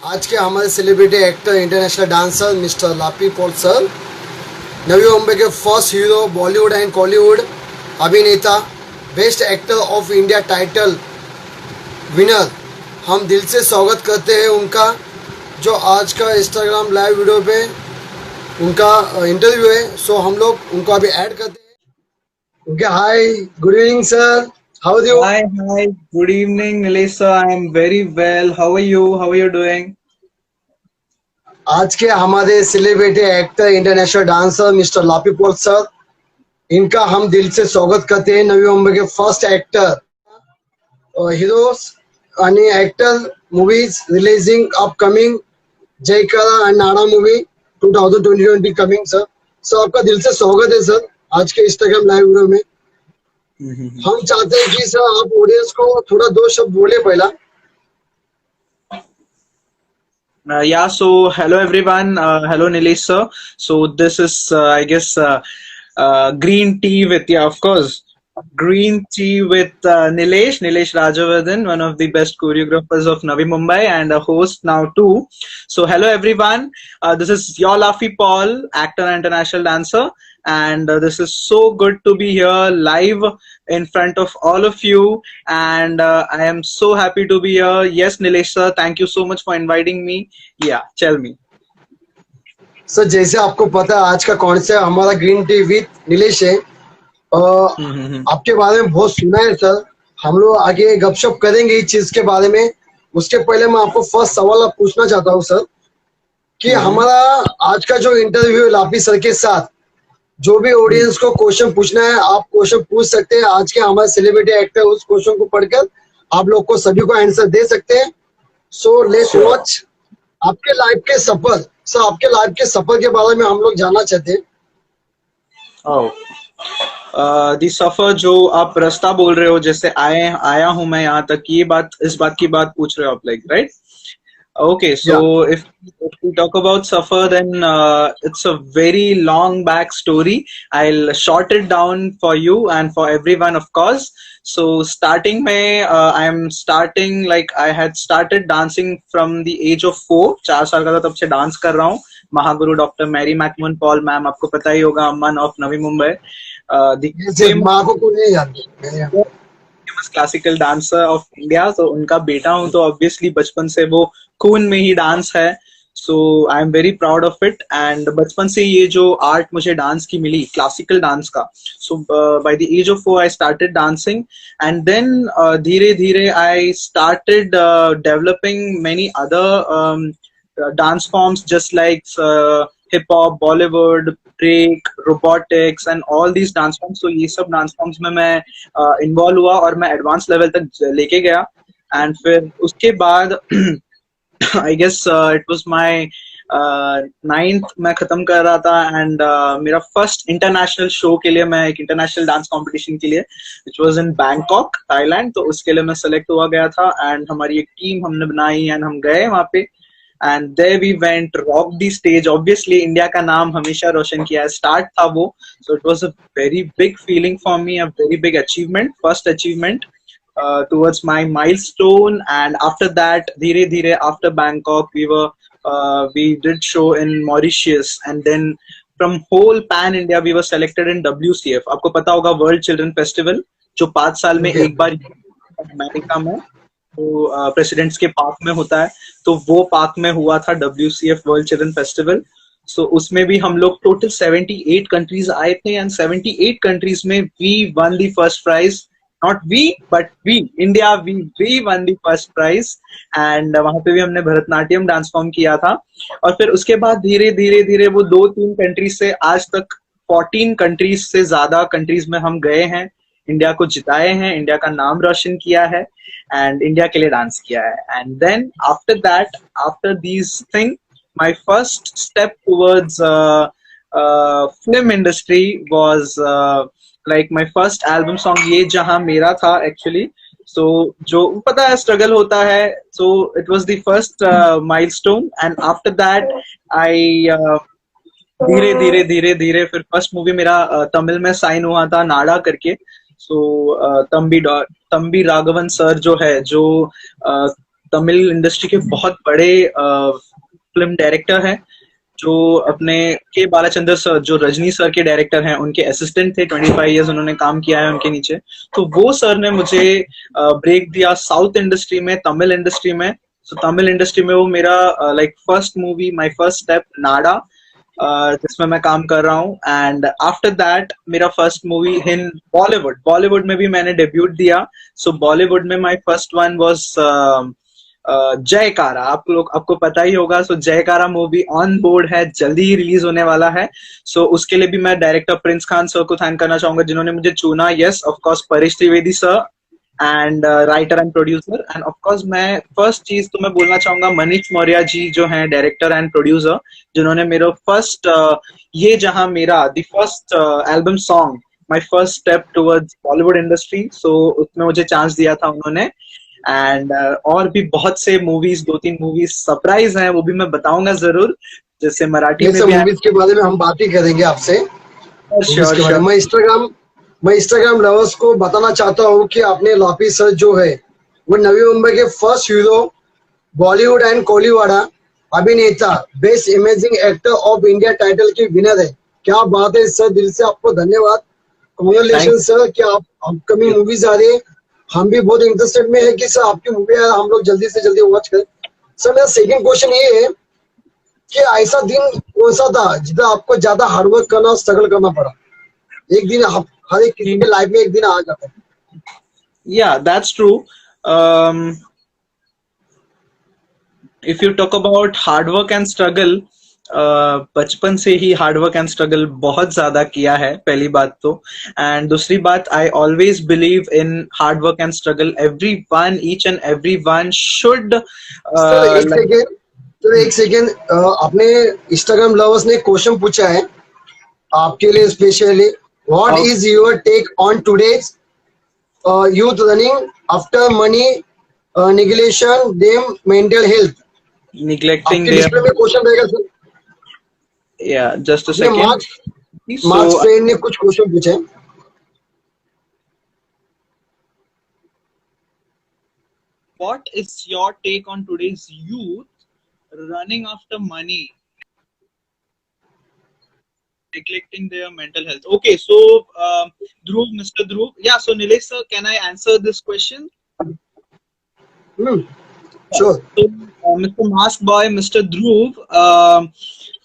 आज के हमारे celebrity actor international dancer mister Lapi Paul sir, Navi Mumbai के first hero, Bollywood and Kollywood अभिनेता, best actor of India title winner. हम दिल से स्वागत करते हैं उनका, जो आज का इंस्टाग्राम लाइव वीडियो पे उनका इंटरव्यू है। सो हम लोग उनको अभी ऐड करते हैं। Okay, hi, good evening sir, how are you? Hi. Good evening, Nilesa. I am very well. How are you? How are you doing? आज के हमारे celebrity actor international dancer mister Lapi Paul sir, इनका हम दिल से स्वागत करते हैं। नवी मुंबई के फर्स्ट एक्टर, हीरोज आणि एक्टर मूवीज रिलीजिंग अपकमिंग जय करा and Nana movie 2020 coming sir. Sir आपका दिल से स्वागत है सर आज के इंस्टाग्राम लाइव वीडियो में। हम चाहते हैं कि सर आप ऑडियंस को थोड़ा दो शब्द बोले पहला। So hello everyone. Hello Nilesa. So this is, I guess, green tea with, of course, green tea with Nilesh Rajavardhan, one of the best choreographers of Navi Mumbai and a host now too. So hello everyone. This is your Laffy Paul, actor and international dancer, and this is so good to be here live in front of all of you, and I am so happy to be here. Yes, Nilesh sir, thank you so much for inviting me. Yeah, tell me. Sir जैसे आपको पता है आज का concept हमारा green tea with Nilesh है। आपके बारे में बहुत सुना है सर, हम लोग आगे गपशप करेंगे इस चीज के बारे में। उसके पहले मैं आपको फर्स्ट सवाल पूछना चाहता हूँ सर कि हमारा आज का जो इंटरव्यू है लापी सर के साथ, जो भी ऑडियंस को क्वेश्चन पूछना है आप क्वेश्चन पूछ सकते हैं। आज के हमारे सेलिब्रिटी एक्टर उस क्वेश्चन को पढ़कर आप लोग को सभी को आंसर दे सकते हैं। सो लेट्स वॉच आपके लाइफ के सफर। सर आपके लाइफ के सफर के बारे में हम लोग जानना चाहते हैं। दी सफर, जो आप रास्ता बोल रहे हो, जैसे आया हूं मैं यहाँ तक, ये बात, इस बात की बात पूछ रहे हो आप, like, right? Okay, so if we talk about suffer, then it's a very long back story. I'll short it down for you and for everyone, of course. So starting में I'm starting, like, I had started dancing from the age of 4. 4 साल का था तब से dance कर रहा हूँ। महागुरु doctor Mary McMahon Paul ma'am, आपको पता ही होगा, अम्मन of Navi Mumbai, classical dancer of India. तो उनका बेटा हूँ, तो ऑब्वियसली बचपन से वो खून में ही डांस है। So I am very proud of it. And बचपन से ये जो आर्ट मुझे डांस की मिली, क्लासिकल डांस का, so by the age of 4 I started dancing, and then धीरे धीरे I started developing many other dance forms, just like hip hop, Bollywood, break, robotics and all these dance forms. तो ये सब dance forms में मैं involve हुआ और मैं एडवांस लेवल तक लेके गया। एंड फिर उसके बाद I guess it was my 9th मैं खत्म कर रहा था, एंड मेरा फर्स्ट इंटरनेशनल शो के लिए, मैं एक इंटरनेशनल डांस कंपटीशन के लिए, which was in Bangkok, Thailand, तो उसके लिए मैं सेलेक्ट हुआ गया था। एंड हमारी एक टीम हमने बनाई एंड हम गए वहां पे, and there we went, rock the stage. Obviously India का नाम हमेशा रोशन किया है, स्टार्ट था वो। So it was a very big feeling for me, a very big achievement, first achievement towards my milestone. And after that, धीरे धीरे after Bangkok, we did show in Mauritius, and then from whole pan India we were selected in WCF. आपको पता होगा, world children festival, जो 5 साल में एक बार America में, तो प्रेसिडेंट्स के पार्क में होता है, तो वो पार्क में हुआ था WCF, world children festival. So उसमें भी हम लोग टोटल 78 कंट्रीज आए थे, एंड 78 कंट्रीज में we won the first prize. Not we, but India, we won the first prize. And वहां पे भी हमने भरतनाट्यम डांस फॉर्म किया था। और फिर उसके बाद धीरे धीरे धीरे वो 2-3 कंट्रीज से आज तक 14 कंट्रीज से ज्यादा कंट्रीज में हम गए हैं, इंडिया को जिताए हैं, इंडिया का नाम रोशन किया है, एंड इंडिया के लिए डांस किया है। And then after that, after these thing, my first step towards film industry was like my first album song, ये जहां मेरा था एक्चुअली। सो जो पता है स्ट्रगल होता है, सो it was the first milestone. And after that I धीरे धीरे धीरे धीरे फिर फर्स्ट मूवी मेरा तमिल में साइन हुआ था, नाडा करके। सो तंबी राघवन सर जो है, जो तमिल इंडस्ट्री के बहुत बड़े फिल्म डायरेक्टर हैं, जो अपने के बालाचंद्र सर, जो रजनी सर के डायरेक्टर हैं, उनके असिस्टेंट थे। 25 इयर्स उन्होंने काम किया है उनके नीचे। तो वो सर ने मुझे ब्रेक दिया साउथ इंडस्ट्री में, तमिल इंडस्ट्री में। तो तमिल इंडस्ट्री में वो मेरा like first movie, my first step नाडा, जिसमें मैं काम कर रहा हूँ। एंड आफ्टर दैट मेरा फर्स्ट मूवी इन बॉलीवुड में भी मैंने डेब्यूट दिया। सो बॉलीवुड में माय फर्स्ट वन वाज जयकारा। आपको पता ही होगा। सो जयकारा मूवी ऑन बोर्ड है, जल्दी ही रिलीज होने वाला है। सो उसके लिए भी मैं डायरेक्टर प्रिंस खान सर को थैंक करना चाहूंगा, जिन्होंने मुझे चुना। Yes, of course Paresh Trivedi sir and writer and producer. And of course मैं फर्स्ट चीज तो मैं बोलना चाहूंगा मनीष मौर्य जी, जो हैं डायरेक्टर एंड प्रोड्यूसर, जिन्होंने मेरा फर्स्ट ये जहां मेरा the first album song, my first step towards Bollywood industry, so उसमें मुझे चांस दिया था उन्होंने। एंड और भी बहुत से मूवीज, 2-3 मूवीज सरप्राइज हैं, वो भी मैं बताऊंगा जरूर, जैसे मराठी में भी मूवीज के बारे में हम बात ही करेंगे आपसे। श्योर। मैं इंस्टाग्राम लवर्स को बताना चाहता हूँ कि अपने लॉपी सर जो है वो नवी मुंबई के first hero, Bollywood and Koliwada अभिनेता, best imaging actor of India title के विनर है। क्या बात है सर, दिल से आपको धन्यवाद, कांग्रेचुलेशन सर। कि आप अपकमिंग मूवीज आ रही है, हम भी बहुत इंटरेस्टेड में है कि सर आपकी मूवी हम लोग जल्दी से जल्दी वॉच करें। सर मेरा सेकंड क्वेश्चन ये है कि ऐसा दिन कौन सा था जिधर आपको ज्यादा हार्डवर्क करना और स्ट्रगल करना पड़ा? एक दिन हर एक किसी के लाइफ में एक दिन आ जाता है। Yeah, that's true. If you talk about hard work and struggle, बचपन से ही हार्ड वर्क एंड स्ट्रगल बहुत ज्यादा किया है, पहली बात तो। एंड दूसरी बात, I always believe in hard work and struggle. Everyone, each and everyone should. एक सेकेंड, अपने इंस्टाग्राम लवर्स ने क्वेश्चन पूछा है आपके लिए specially. What is your take on today's youth running after money neglection them mental health? Neglecting display में question रहेगा sir. Yeah, just a second. Marks friend ने कुछ क्वेश्चन पूछे। What is your take on today's youth running after money, neglecting their mental health? Okay, so Dhruv, Mr. Dhruv, yeah. So Nilesh sir, can I answer this question? Sure. So, Mr. Mask Boy, Mr. Dhruv.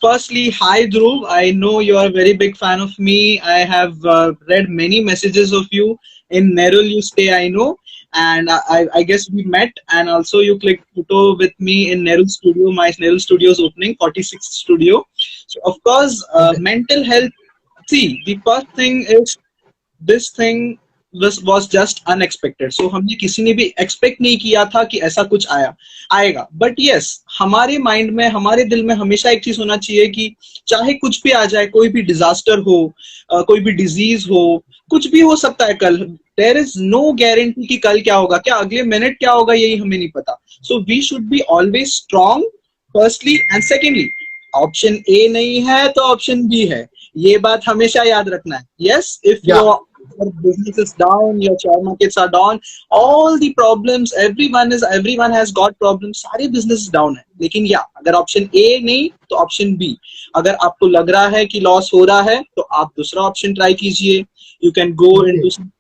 Firstly, hi Dhruv. I know you are a very big fan of me. I have read many messages of you. In Nerul you stay, I know. And I guess we met, and also you clicked photo with me in Nerul studio. My Nerul studio is opening, 46th studio. So of course, mental health. See, the first thing is this thing was just unexpected. So हमने किसी ने भी expect नहीं किया था कि ऐसा कुछ आएगा। बट यस, हमारे माइंड में, हमारे दिल में हमेशा एक चीज होना चाहिए कि चाहे कुछ भी आ जाए, कोई भी डिजास्टर हो, कोई भी डिजीज हो, कुछ भी हो सकता है कल। देयर इज नो गारंटी कि कल क्या होगा, क्या अगले मिनट क्या होगा, यही हमें नहीं पता। So we should be always strong, firstly. And secondly, option A नहीं है तो ऑप्शन बी है, ये बात हमेशा याद रखना है। Yes, if your business is down, your share markets are down, all the problems, everyone has got problems, सारे business down है। लेकिन अगर ऑप्शन ए नहीं तो ऑप्शन बी। अगर आपको लग रहा है कि लॉस हो रहा है तो आप दूसरा ऑप्शन ट्राई कीजिए। You can go into some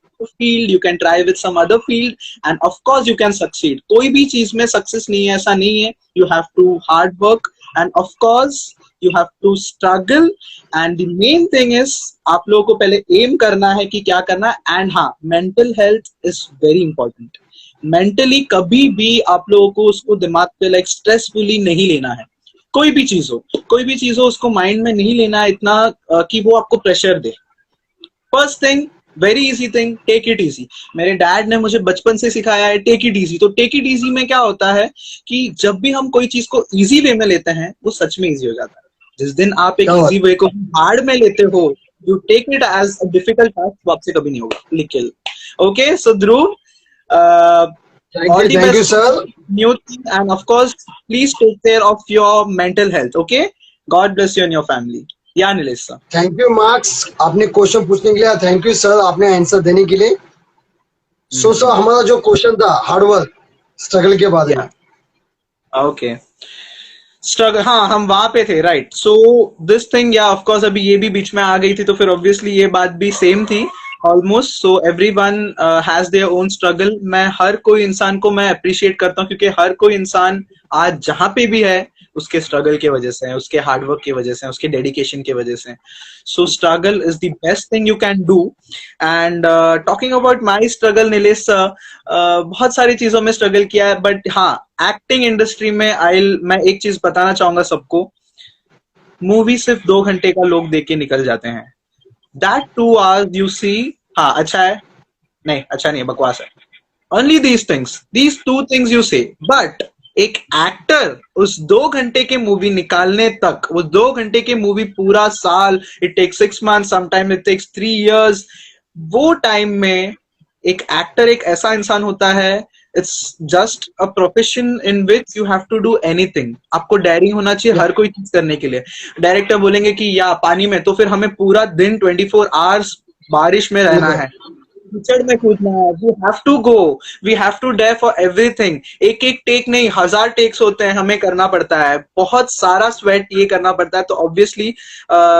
field, you can try with some other field, and of course you can succeed. कोई भी चीज में सक्सेस नहीं है, ऐसा नहीं है। You have to hard work, and of course you have to struggle, and the main thing is आप लोगों को पहले एम करना है कि क्या करना है। एंड हाँ, mental health is very important. Mentally कभी भी आप लोगों को उसको दिमाग पे लाइक स्ट्रेसफुली नहीं लेना है। कोई भी चीज हो उसको माइंड में नहीं लेना है इतना कि वो आपको प्रेशर दे। First thing, very easy thing, take it easy. मेरे डैड ने मुझे बचपन से सिखाया है टेक इट इजी। तो टेक इट इजी में क्या होता है कि जब भी हम कोई चीज को इजी वे में लेते हैं, वो सच में इजी हो जाता है। जिस दिन आप एक इजी वे को हार्ड में लेते हो, you take it as a difficult task, वो आपसे कभी नहीं होगा। लिखिल। Okay, so Dhruv, all the best, sir. New thing, and of course, please take care of your mental health. Okay, God bless you and your family. Yeah, Nilesh sir. Thank you, Max. आपने question पूछने के लिए thank you sir, आपने answer देने के लिए। So sir, हमारा जो क्वेश्चन था हार्डवर्क स्ट्रगल के बारे में, ओके, स्ट्रगल, हाँ हम वहां पे थे, राइट। सो दिस थिंग, या ऑफ कोर्स अभी ये भी बीच में आ गई थी, तो फिर ऑब्वियसली ये बात भी सेम थी almost. So everyone has their own struggle. मैं हर कोई इंसान को मैं अप्रिशिएट करता हूँ, क्योंकि हर कोई इंसान आज जहां पे भी है उसके स्ट्रगल की वजह से है, उसके हार्डवर्क की वजह से है, उसके डेडिकेशन की वजह से। सो struggle is the best thing you can do. And talking about my struggle, Nilesh, बहुत सारी चीजों में स्ट्रगल किया है, बट हाँ, एक्टिंग इंडस्ट्री में मैं एक चीज बताना चाहूंगा सबको। मूवी सिर्फ 2 घंटे का लोग देख के निकल जाते हैं। दैट 2 hours यू सी, हाँ अच्छा है, नहीं अच्छा नहीं है, बकवास है। Only these things, these 2 things you से। बट एक एक्टर उस 2 घंटे के मूवी निकालने तक, वो 2 घंटे की मूवी पूरा साल, it takes 6 months, sometime it takes 3 years। वो टाइम में एक एक्टर एक ऐसा इंसान होता है, it's just a profession in which you have to do anything. आपको डेयरिंग होना चाहिए हर कोई चीज करने के लिए। डायरेक्टर बोलेंगे कि या पानी में, तो फिर हमें पूरा दिन 24 hours बारिश में रहना है, कीचड़ में कूदना है। We have to go, we have to dare for everything. एक एक टेक नहीं, 1000 टेक्स होते हैं, हमें करना पड़ता है, बहुत सारा स्वेट ये करना पड़ता है। तो ऑब्वियसली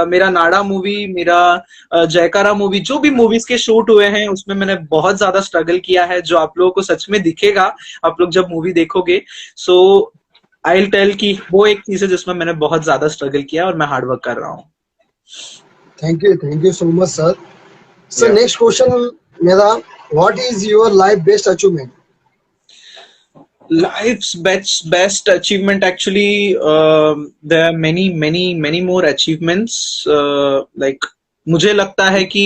मेरा नाड़ा मूवी, मेरा जयकारा मूवी, जो भी मूवीज के शूट हुए हैं उसमें मैंने बहुत ज्यादा स्ट्रगल किया है, जो आप लोगों को सच में दिखेगा आप लोग जब मूवी देखोगे। सो आई विल टेल कि वो एक चीज है जिसमें मैंने बहुत ज्यादा स्ट्रगल किया और मैं हार्डवर्क कर रहा हूँ। Thank you so much sir. Sir Yeah. Next question मेरा, what is your life best achievement? Life's best achievement, actually, there are many more achievements, like मुझे लगता है कि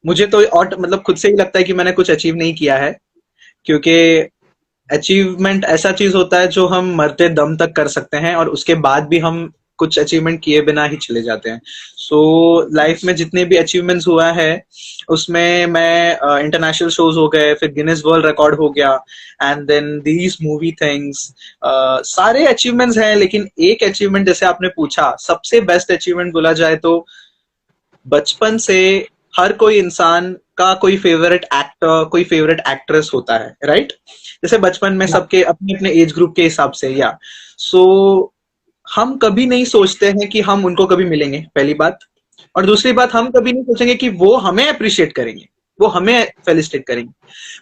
मुझे तो और मतलब खुद से ही लगता है कि मैंने कुछ अचीव नहीं किया है, क्योंकि अचीवमेंट ऐसा चीज होता है जो हम मरते दम तक कर सकते हैं, और उसके बाद भी हम कुछ अचीवमेंट किए बिना ही चले जाते हैं। सो लाइफ में जितने भी अचीवमेंट्स हुआ है उसमें मैं इंटरनेशनल शोज हो गए, फिर गिनेस वर्ल्ड रिकॉर्ड हो गया, and then these movie things, सारे अचीवमेंट्स हैं। लेकिन एक अचीवमेंट जैसे आपने पूछा, सबसे बेस्ट अचीवमेंट बोला जाए तो बचपन से हर कोई इंसान का कोई फेवरेट एक्टर, कोई फेवरेट एक्ट्रेस होता है, राइट? जैसे बचपन में सबके अपने अपने एज ग्रुप के हिसाब से, या सो हम कभी नहीं सोचते हैं कि हम उनको कभी मिलेंगे, पहली बात। और दूसरी बात, हम कभी नहीं सोचेंगे कि वो हमें अप्रिशिएट करेंगे, वो हमें फेलिसिटेट करेंगे।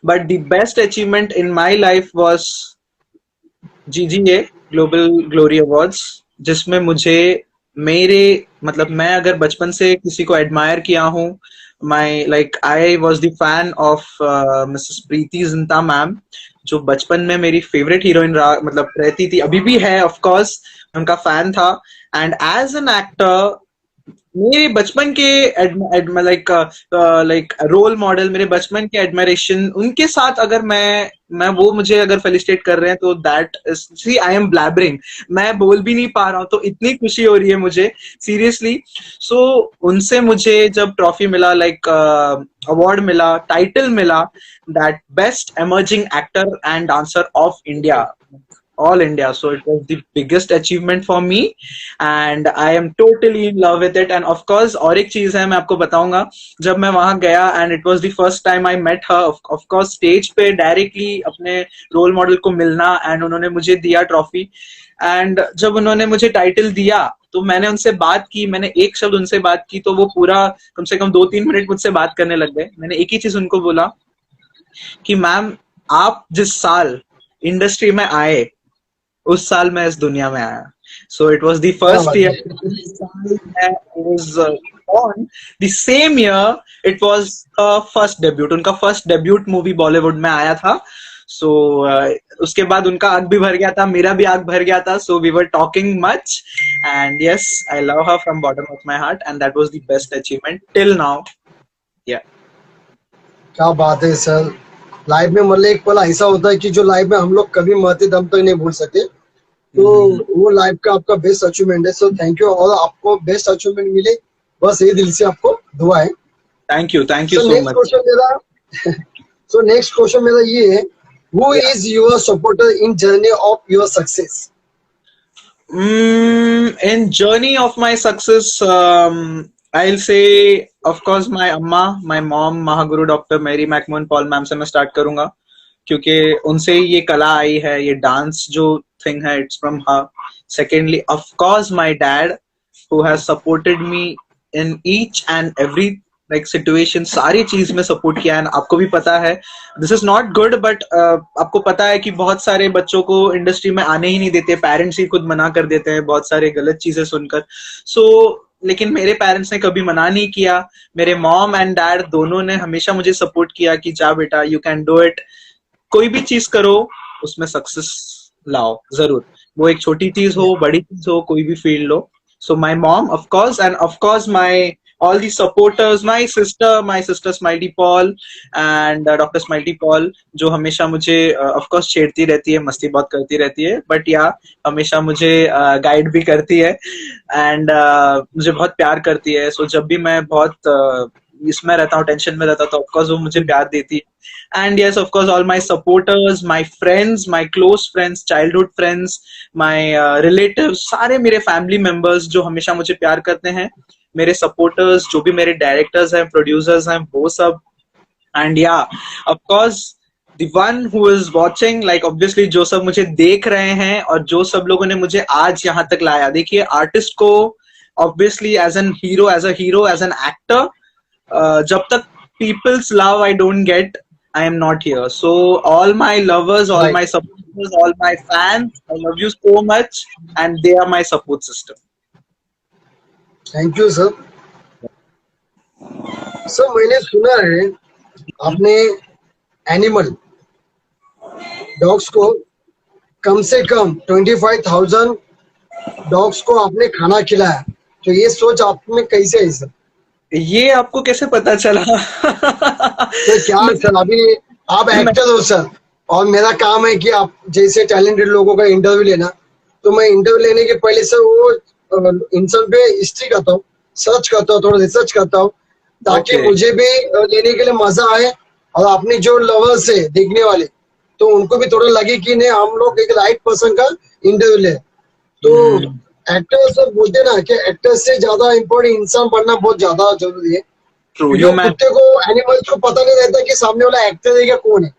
But the best achievement in my life was GGA, global glory awards, जिसमें मुझे मेरे मतलब मैं अगर बचपन से किसी को एडमायर किया हूँ, I was the fan of Mrs Preity Zinta ma'am, जो बचपन में मेरी फेवरेट हीरोइन मतलब रहती थी, अभी भी है ऑफ कोर्स, उनका फैन था। एंड एज एन एक्टर मेरे बचपन के लाइक रोल मॉडल, मेरे बचपन के एडमायरेशन, उनके साथ अगर मैं वो मुझे अगर फेलिसिटेट कर रहे हैं तो that is, see I am blabbering, मैं बोल भी नहीं पा रहा हूँ, तो इतनी खुशी हो रही है मुझे सीरियसली। सो उनसे मुझे जब ट्रॉफी मिला, लाइक अवार्ड मिला, टाइटल मिला, that best emerging actor and dancer of India, all India. So it was the biggest achievement for me and I am totally in love with it. And of course और एक चीज है मैं आपको बताऊंगा, जब मैं वहां गया and it was the first time I met her, of course stage पे डायरेक्टली अपने रोल मॉडल को मिलना, and उन्होंने मुझे दिया ट्रॉफी, एंड जब उन्होंने मुझे टाइटल दिया तो मैंने उनसे बात की, मैंने एक शब्द उनसे बात की तो वो पूरा कम से कम 2-3 मिनट मुझसे बात करने लग गए। मैंने एक ही चीज उनको बोला कि मैम, आप जिस साल इंडस्ट्री में आए उस साल मैं इस दुनिया में आया। So it was the first year, born the same year it was first debut, उनका फर्स्ट डेब्यूट मूवी बॉलीवुड में आया था। सो उसके बाद उनका आग भी भर गया था, मेरा भी आग भर गया था। So we were talking much and yes, I love her from bottom of my heart and that was the best achievement till now. या क्या बात है सर। लाइफ में मतलब एक पल ऐसा होता है कि जो लाइफ में हम लोग कभी मरते दम तक नहीं भूल सकते, तो वो लाइफ का आपका बेस्ट अचीवमेंट है। सो थैंक यू, और आपको बेस्ट अचीवमेंट मिले, बस ये दिल से आपको दुआ है। Thank you so next much. Question मेरा नेक्स्ट क्वेश्चन मेरा ये है, who is your supporter in journey of your success? In journey of my success, I'll say of course my amma, my mom, Mahaguru Dr. Mary McMahon Paul ma'am से मैं start करूंगा, क्योंकि उनसे ही ये कला आई है, ये डांस जो थिंग है, it's from her. Secondly of course my dad who has supported me in each and every like situation, सारी चीज में सपोर्ट किया है. आपको भी पता है this is not good, but आपको पता है कि बहुत सारे बच्चों को इंडस्ट्री में आने ही नहीं देते, पेरेंट्स ही खुद मना कर देते हैं बहुत सारे गलत चीजें सुनकर. सो लेकिन मेरे पेरेंट्स ने कभी मना नहीं किया. मेरे मॉम एंड डैड दोनों ने हमेशा मुझे सपोर्ट किया कि जा बेटा, यू कैन डू इट, कोई भी चीज करो उसमें सक्सेस लाओ जरूर, वो एक छोटी चीज हो बड़ी चीज हो, कोई भी फील्ड हो. So my mom, of course, and of course my all the supporters, my sister Smiley Paul and Dr. Smiley Paul, जो हमेशा मुझे of course छेड़ती रहती है, मस्ती बहुत करती रहती है, but या हमेशा मुझे गाइड भी करती है and मुझे बहुत प्यार करती है. So जब भी मैं बहुत इसमें रहता हूँ, टेंशन में रहता, तो ऑफकोर्स वो मुझे प्यार देती है. And yes, of course all my supporters, my friends, my close friends, childhood friends, my relatives, सारे मेरे फैमिली मेंबर्स जो हमेशा मुझे प्यार करते हैं, मेरे सपोर्टर्स, जो भी मेरे डायरेक्टर्स हैं, प्रोड्यूसर्स हैं, वो सब. एंड या of course the one who is watching, like obviously जो सब मुझे देख रहे हैं और जो सब लोगों ने मुझे आज यहाँ तक लाया. देखिए, आर्टिस्ट को obviously as an hero, as an actor, जब तक people's love I don't get, I am not here. So all my lovers, all Right. my supporters, all my fans, I love you so much and they are my support system. Thank you sir. Sir मैंने सुना है आपने animal dogs को कम से कम 25,000 dogs को आपने खाना खिलाया, तो ये सोच आप में कैसे है सर? ये आपको कैसे पता चला? तो क्या है सर, अभी आप एक्टर हो सर, और मेरा काम है कि आप जैसे टैलेंटेड लोगों का इंटरव्यू लेना, तो मैं इंटरव्यू लेने के पहले सर वो इंसान पे हिस्ट्री करता हूँ, सर्च करता हूँ, थोड़ा रिसर्च करता हूँ, ताकि Okay. मुझे भी लेने के लिए मजा आए, और अपने जो लवर्स है देखने वाले, तो उनको भी थोड़ा लगे कि नहीं हम लोग एक राइट पर्सन का इंटरव्यू ले. तो एक्टर सब बोलते ना कि एक्टर से ज्यादा इम्पोर्टेंट इंसान बनना बहुत ज्यादा जरूरी है. True. क्योंकि You man. कुत्ते को, एनिमल्स को पता नहीं रहता कि सामने वाला एक्टर है या कौन है.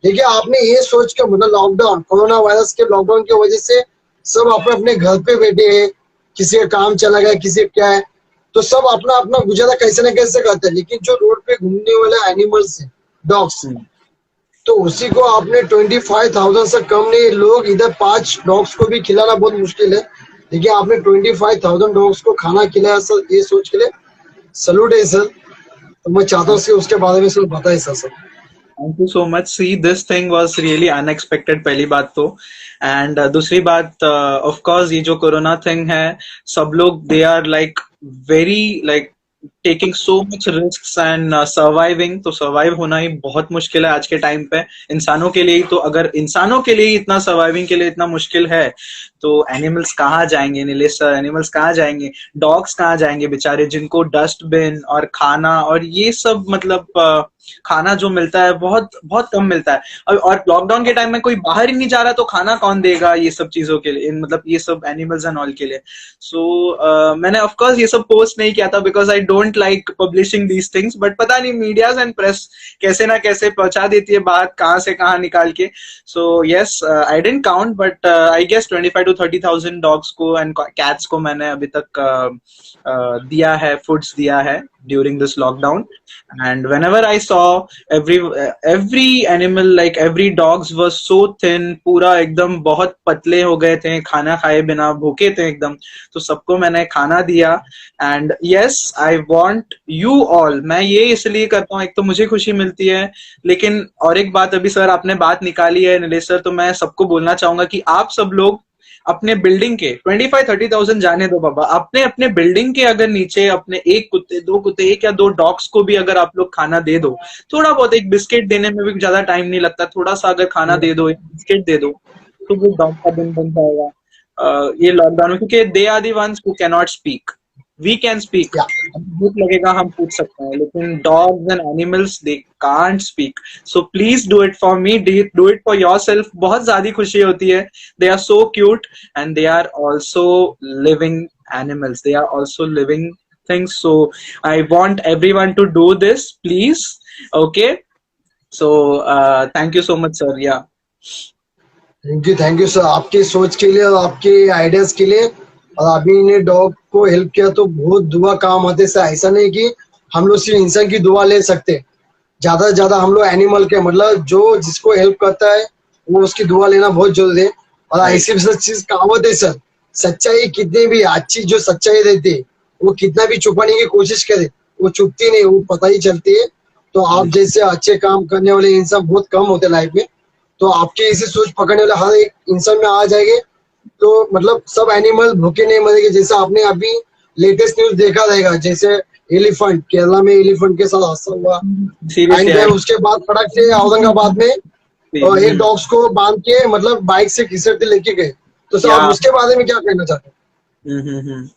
देखिए, आपने ये सोच कर, मतलब लॉकडाउन, कोरोना वायरस के लॉकडाउन की वजह से सब अपने अपने घर पे बैठे हैं, किसी का काम चला गया, किसी का क्या है, तो सब अपना अपना गुजारा कैसे न कैसे करते हैं. लेकिन जो रोड पे घूमने वाले एनिमल्स है, डॉग्स, तो उसी को आपने 25,000 से कम नहीं, लोग इधर 5 डॉग्स को भी खिलाना बहुत मुश्किल है, लेकिन आपने 25,000 डॉग्स को खाना खिलाया सर, ये सोच के लिए सलूट है सर. तो मैं चाहता हूँ कि उसके बारे में सर बताइए sir. Thank you so much. See, this thing was really unexpected, पहली बात तो. एंड दूसरी बात, ऑफ कोर्स ये जो कोरोना थिंग है, सब लोग they are like very like taking so much risks and surviving. तो सर्वाइव होना ही बहुत मुश्किल है आज के टाइम पे इंसानों के लिए. तो अगर इंसानों के लिए इतना सर्वाइविंग के लिए इतना मुश्किल है, तो एनिमल्स कहाँ जाएंगे नीलेश सर? एनिमल्स कहाँ जाएंगे? डॉग्स कहाँ जाएंगे बेचारे, जिनको डस्टबिन और खाना और ये सब, मतलब खाना जो मिलता है बहुत बहुत कम मिलता है. और लॉकडाउन के टाइम में कोई बाहर ही नहीं जा रहा, तो खाना कौन देगा ये सब चीजों के लिए, मतलब ये सब एनिमल्स एंड ऑल के लिए. सो मैंने ऑफ कोर्स ये सब पोस्ट नहीं किया था because I don't like publishing these things, but पता नहीं मीडियाज एंड प्रेस कैसे ना कैसे पहुंचा देती है बात, कहाँ से कहाँ निकाल के. So yes, I didn't count, but I guess 25 to 30,000 dogs को एंड कैट्स को मैंने अभी तक दिया है, फूड्स दिया है during this lockdown. And whenever I saw every animal, like every dogs was so thin, पूरा एकदम बहुत पतले हो गए थे, खाना खाए बिना भूखे थे एकदम, तो सबको मैंने खाना दिया. And yes, I want you all, मैं ये इसलिए करता हूँ, एक तो मुझे खुशी मिलती है, लेकिन और एक बात, अभी सर आपने बात निकाली है नीलेश सर, तो मैं सबको बोलना चाहूंगा कि आप सब लोग अपने बिल्डिंग के 25-30,000 जाने दो बाबा, अपने अपने बिल्डिंग के अगर नीचे अपने एक कुत्ते, दो कुत्ते, एक या दो डॉग्स को भी अगर आप लोग खाना दे दो, थोड़ा बहुत, एक बिस्किट देने में भी ज्यादा टाइम नहीं लगता, थोड़ा सा अगर खाना दे दो, एक बिस्किट दे दो, तो वो डॉग का दिन बन जाएगा. ये लॉकडाउन में, क्योंकि they are the ones who can not speak, we can speak, भूख लगेगा हम पूछ सकते हैं, लेकिन dogs and animals they can't speak. So please do it for me, do it for yourself. बहुत ज्यादा खुशी होती है. They are so cute and they are also living animals, they are also living things. So I want everyone to do this, please. Okay, So thank you so much, sir. Yeah. Thank you sir, आपकी सोच के लिए और आपके ideas के लिए। और अभी ने डॉग को हेल्प किया तो बहुत दुआ काम आते सर। ऐसा नहीं कि हम लोग सिर्फ इंसान की दुआ ले सकते, ज्यादा से ज्यादा हम लोग एनिमल के मतलब जो जिसको हेल्प करता है वो उसकी दुआ लेना बहुत जरूरी है। और Right. ऐसी भी सर चीज कहावत है सर, सच्चाई कितनी भी अच्छी जो सच्चाई रहती है वो कितना भी छुपाने की कोशिश करे वो छुपती नहीं, वो पता ही चलती है। तो आप जैसे अच्छे काम करने वाले इंसान बहुत कम होते लाइफ में, तो आपकी ऐसी सोच पकड़ने वाले हर एक इंसान में आ जाएंगे तो मतलब सब एनिमल भूखे नहीं मरेंगे। जैसे आपने अभी लेटेस्ट न्यूज देखा रहेगा, जैसे एलिफेंट, केरला में एलिफेंट के साथ हादसा हुआ Seriously, and I then have. उसके बाद फटक से औरंगाबाद में एक डॉग्स को बांध के मतलब बाइक से घिसटते लेके गए। तो सर आप Yeah. उसके बारे में क्या कहना चाहते हैं? हम्म।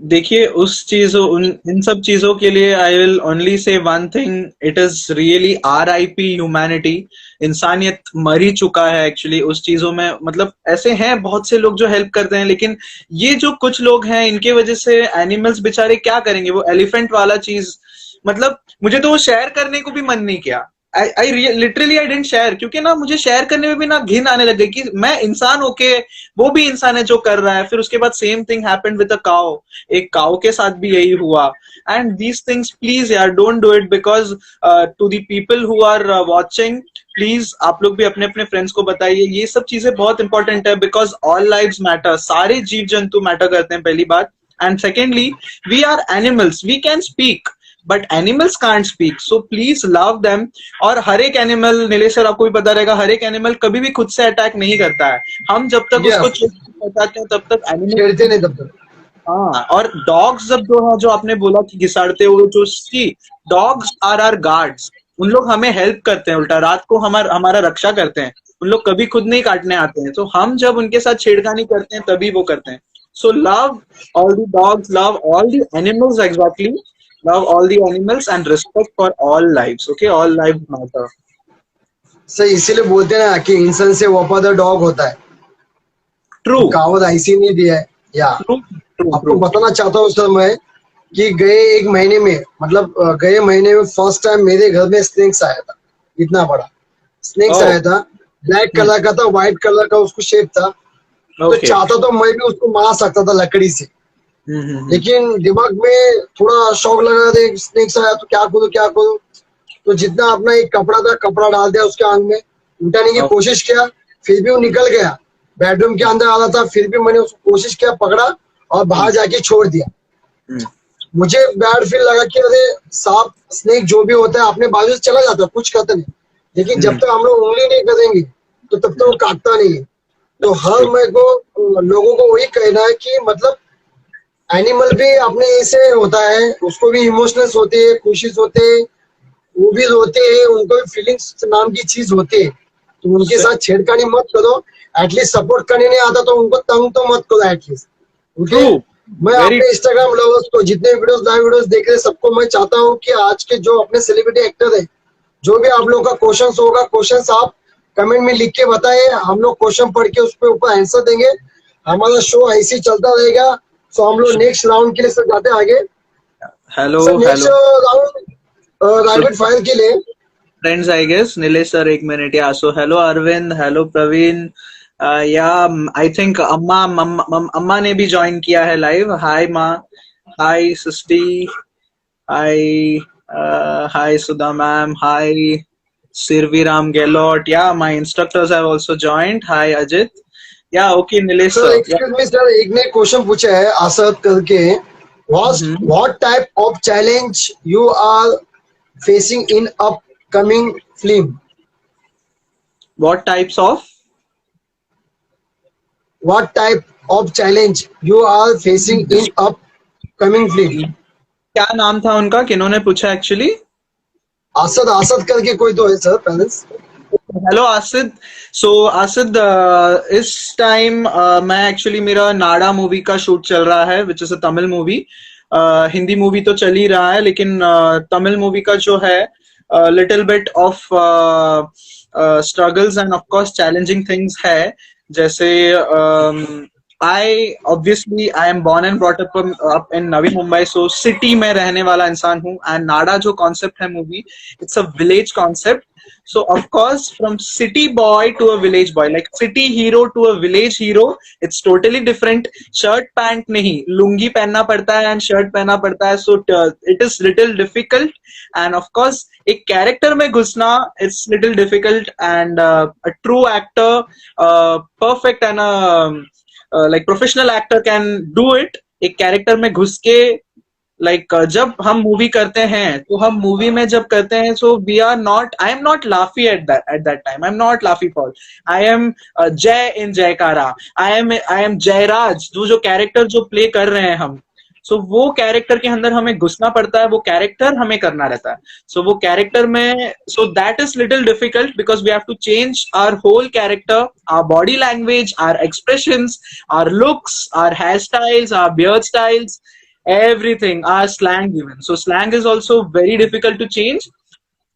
देखिए उस चीजों उन इन सब चीजों के लिए I will only say one thing, it is really RIP humanity. इंसानियत मर ही चुका है एक्चुअली उस चीजों में। मतलब ऐसे हैं बहुत से लोग जो हेल्प करते हैं, लेकिन ये जो कुछ लोग हैं इनके वजह से एनिमल्स बेचारे क्या करेंगे। वो एलिफेंट वाला चीज, मतलब मुझे तो वो शेयर करने को भी मन नहीं किया। I literally I didn't share, क्योंकि ना मुझे शेयर करने में भी ना घिन आने लग गई कि मैं इंसान होके वो भी इंसान है जो कर रहा है। फिर उसके बाद same thing happened with a cow, एक काउ के साथ भी यही हुआ। एंड दीज थिंग्स प्लीज यार don't do it, because to the people who are watching, please आप लोग भी अपने अपने फ्रेंड्स को बताइए ये सब चीजें बहुत इंपॉर्टेंट है। बिकॉज ऑल लाइव्स मैटर, सारे जीव जंतु मैटर करते हैं, पहली बात। And secondly, we are animals, we can speak but animals can't speak, so please love them. और हर एक एनिमल, नीलेश सर आपको भी पता रहेगा, हर एक एनिमल कभी भी खुद से अटैक नहीं करता है। हम जब तक ये उसको बताते हैं तब तक एनिमल। छेड़ते नहीं तब तक। हाँ, और डॉग्स जब जो है, जो आपने बोला कि घिसाड़ते हुए, जो सी डॉग्स आर आर गार्ड्स। उन लोग हमें हेल्प करते हैं, उल्टा रात को हमारा रक्षा करते हैं। उन लोग कभी खुद नहीं काटने आते हैं, तो हम जब उनके साथ छेड़खानी करते हैं तभी वो करते हैं। So love all the dogs, love all the animals, exactly, love all the animals and respect for all lives. Okay, all lives matter. Sir इसीलिए बोलते हैं ना कि इंसान से वफादार डॉग होता है। ट्रू वो कहावत ऐसी नहीं दी है। या ट्रू ट्रू आपको ट्रू। बताना चाहता हूँ सर मैं कि गए एक महीने में मतलब गए महीने में फर्स्ट टाइम मेरे घर में स्नेक्स आया था। इतना बड़ा स्नेक्स ओह। आया था, ब्लैक कलर का था, व्हाइट कलर का उसको शेप था। तो ओके। चाहता तो मैं भी उसको मार सकता था लकड़ी से, हम्म। लेकिन दिमाग में थोड़ा शौक लगा था, स्नेक्स आया तो क्या करूँ क्या करूँ। तो जितना अपना एक कपड़ा था कपड़ा डाल दिया उसके आंख में, उठाने की कोशिश किया, फिर भी वो निकल गया। बेडरूम के अंदर आ रहा था, फिर भी मैंने उसको कोशिश किया, पकड़ा और बाहर जाके छोड़ दिया। मुझे बैड फील लगा कि अरे सांप स्नेक जो भी होता है अपने बाजू से चला जाता है, कुछ करता नहीं, लेकिन जब तक हम लोग उंगली नहीं करेंगे तो तब तक वो काटता नहीं है। तो हर मेरे को लोगों को वही कहना है कि मतलब एनिमल भी अपने ऐसे होता है, उसको भी इमोशनल्स होते हैं, खुशी होते हैं, वो भी रोते हैं, उनको भी फीलिंग्स नाम की चीज होती है। तो उनके साथ छेड़खानी मत करो। एटलीस्ट सपोर्ट करने नहीं आता तो उनको तंग तो मत करो एटलीस्ट। ओके, ट्रू, मैं वेरी। अपने इंस्टाग्राम लवर्स को जितने वीडियोस लाइव वीडियोस देख रहे हैं सबको मैं चाहता हूँ कि आज के जो अपने सेलिब्रिटी एक्टर है, जो भी आप लोग का क्वेश्चन होगा, क्वेश्चन आप कमेंट में लिख के बताए, हम लोग क्वेश्चन पढ़ के उस पर ऊपर आंसर देंगे। हमारा शो ऐसे ही चलता रहेगा। तो हम लोग नेक्स्ट राउंड के लिए सर जाते हैं आगे। Hello sir next hello round rapid fire के लिए friends, I guess Nilesh sir, एक मिनट। Yeah so hello Arvind, hello Praveen, yeah I think अम्मा ने भी ज्वाइन किया है लाइव। हाय माँ, हाय सृष्टि, हाय, हाय सुधा ma'am, hi Sirviram Gehlot, yeah my instructors have also joined. Hi Ajit, yeah okay Nilesh sir, sir. Excuse me sir, एक ने क्वेश्चन पूछा है आसद करके, what type of challenge you are facing in upcoming film? What types of? What type of challenge you are facing in upcoming film? क्या नाम था उनका, किन्होंने पूछा एक्चुअली? आसद आसद करके कोई तो है सर पेरेंट्स। हेलो आसिद। सो आसिद, इस टाइम मैं एक्चुअली, मेरा नाड़ा मूवी का शूट चल रहा है, which is a Tamil movie. Hindi movie तो चल ही रहा है, लेकिन तमिल मूवी का जो है little bit of struggles and of course challenging things है। जैसे I am born and brought up in Navi Mumbai, so city में रहने वाला इंसान हूँ. And नाडा जो concept है movie, it's a village concept. So of course, from city boy to a village boy, like city hero to a village hero, it's totally different. Shirt pant नहीं, लुंगी पहनना पड़ता है and shirt पहनना पड़ता है. So it is little difficult. And of course, एक character में घुसना, it's little difficult. And a true actor, perfect and like professional actor can do it. एक कैरेक्टर में घुस के like जब हम मूवी करते हैं तो हम मूवी में जब करते हैं so we are not, I am not Laffy at that time. I am not Laffy Paul. I am Jay in Jaykara. I am Jayraj. जो कैरेक्टर जो प्ले कर रहे हैं हम, so वो कैरेक्टर के अंदर हमें घुसना पड़ता है, वो कैरेक्टर हमें करना रहता है. So वो कैरेक्टर में, so that is little difficult because we have to change our whole character, our body language, our expressions, our looks, our hairstyles, our beard styles, everything, our slang even. So slang is also very difficult to change.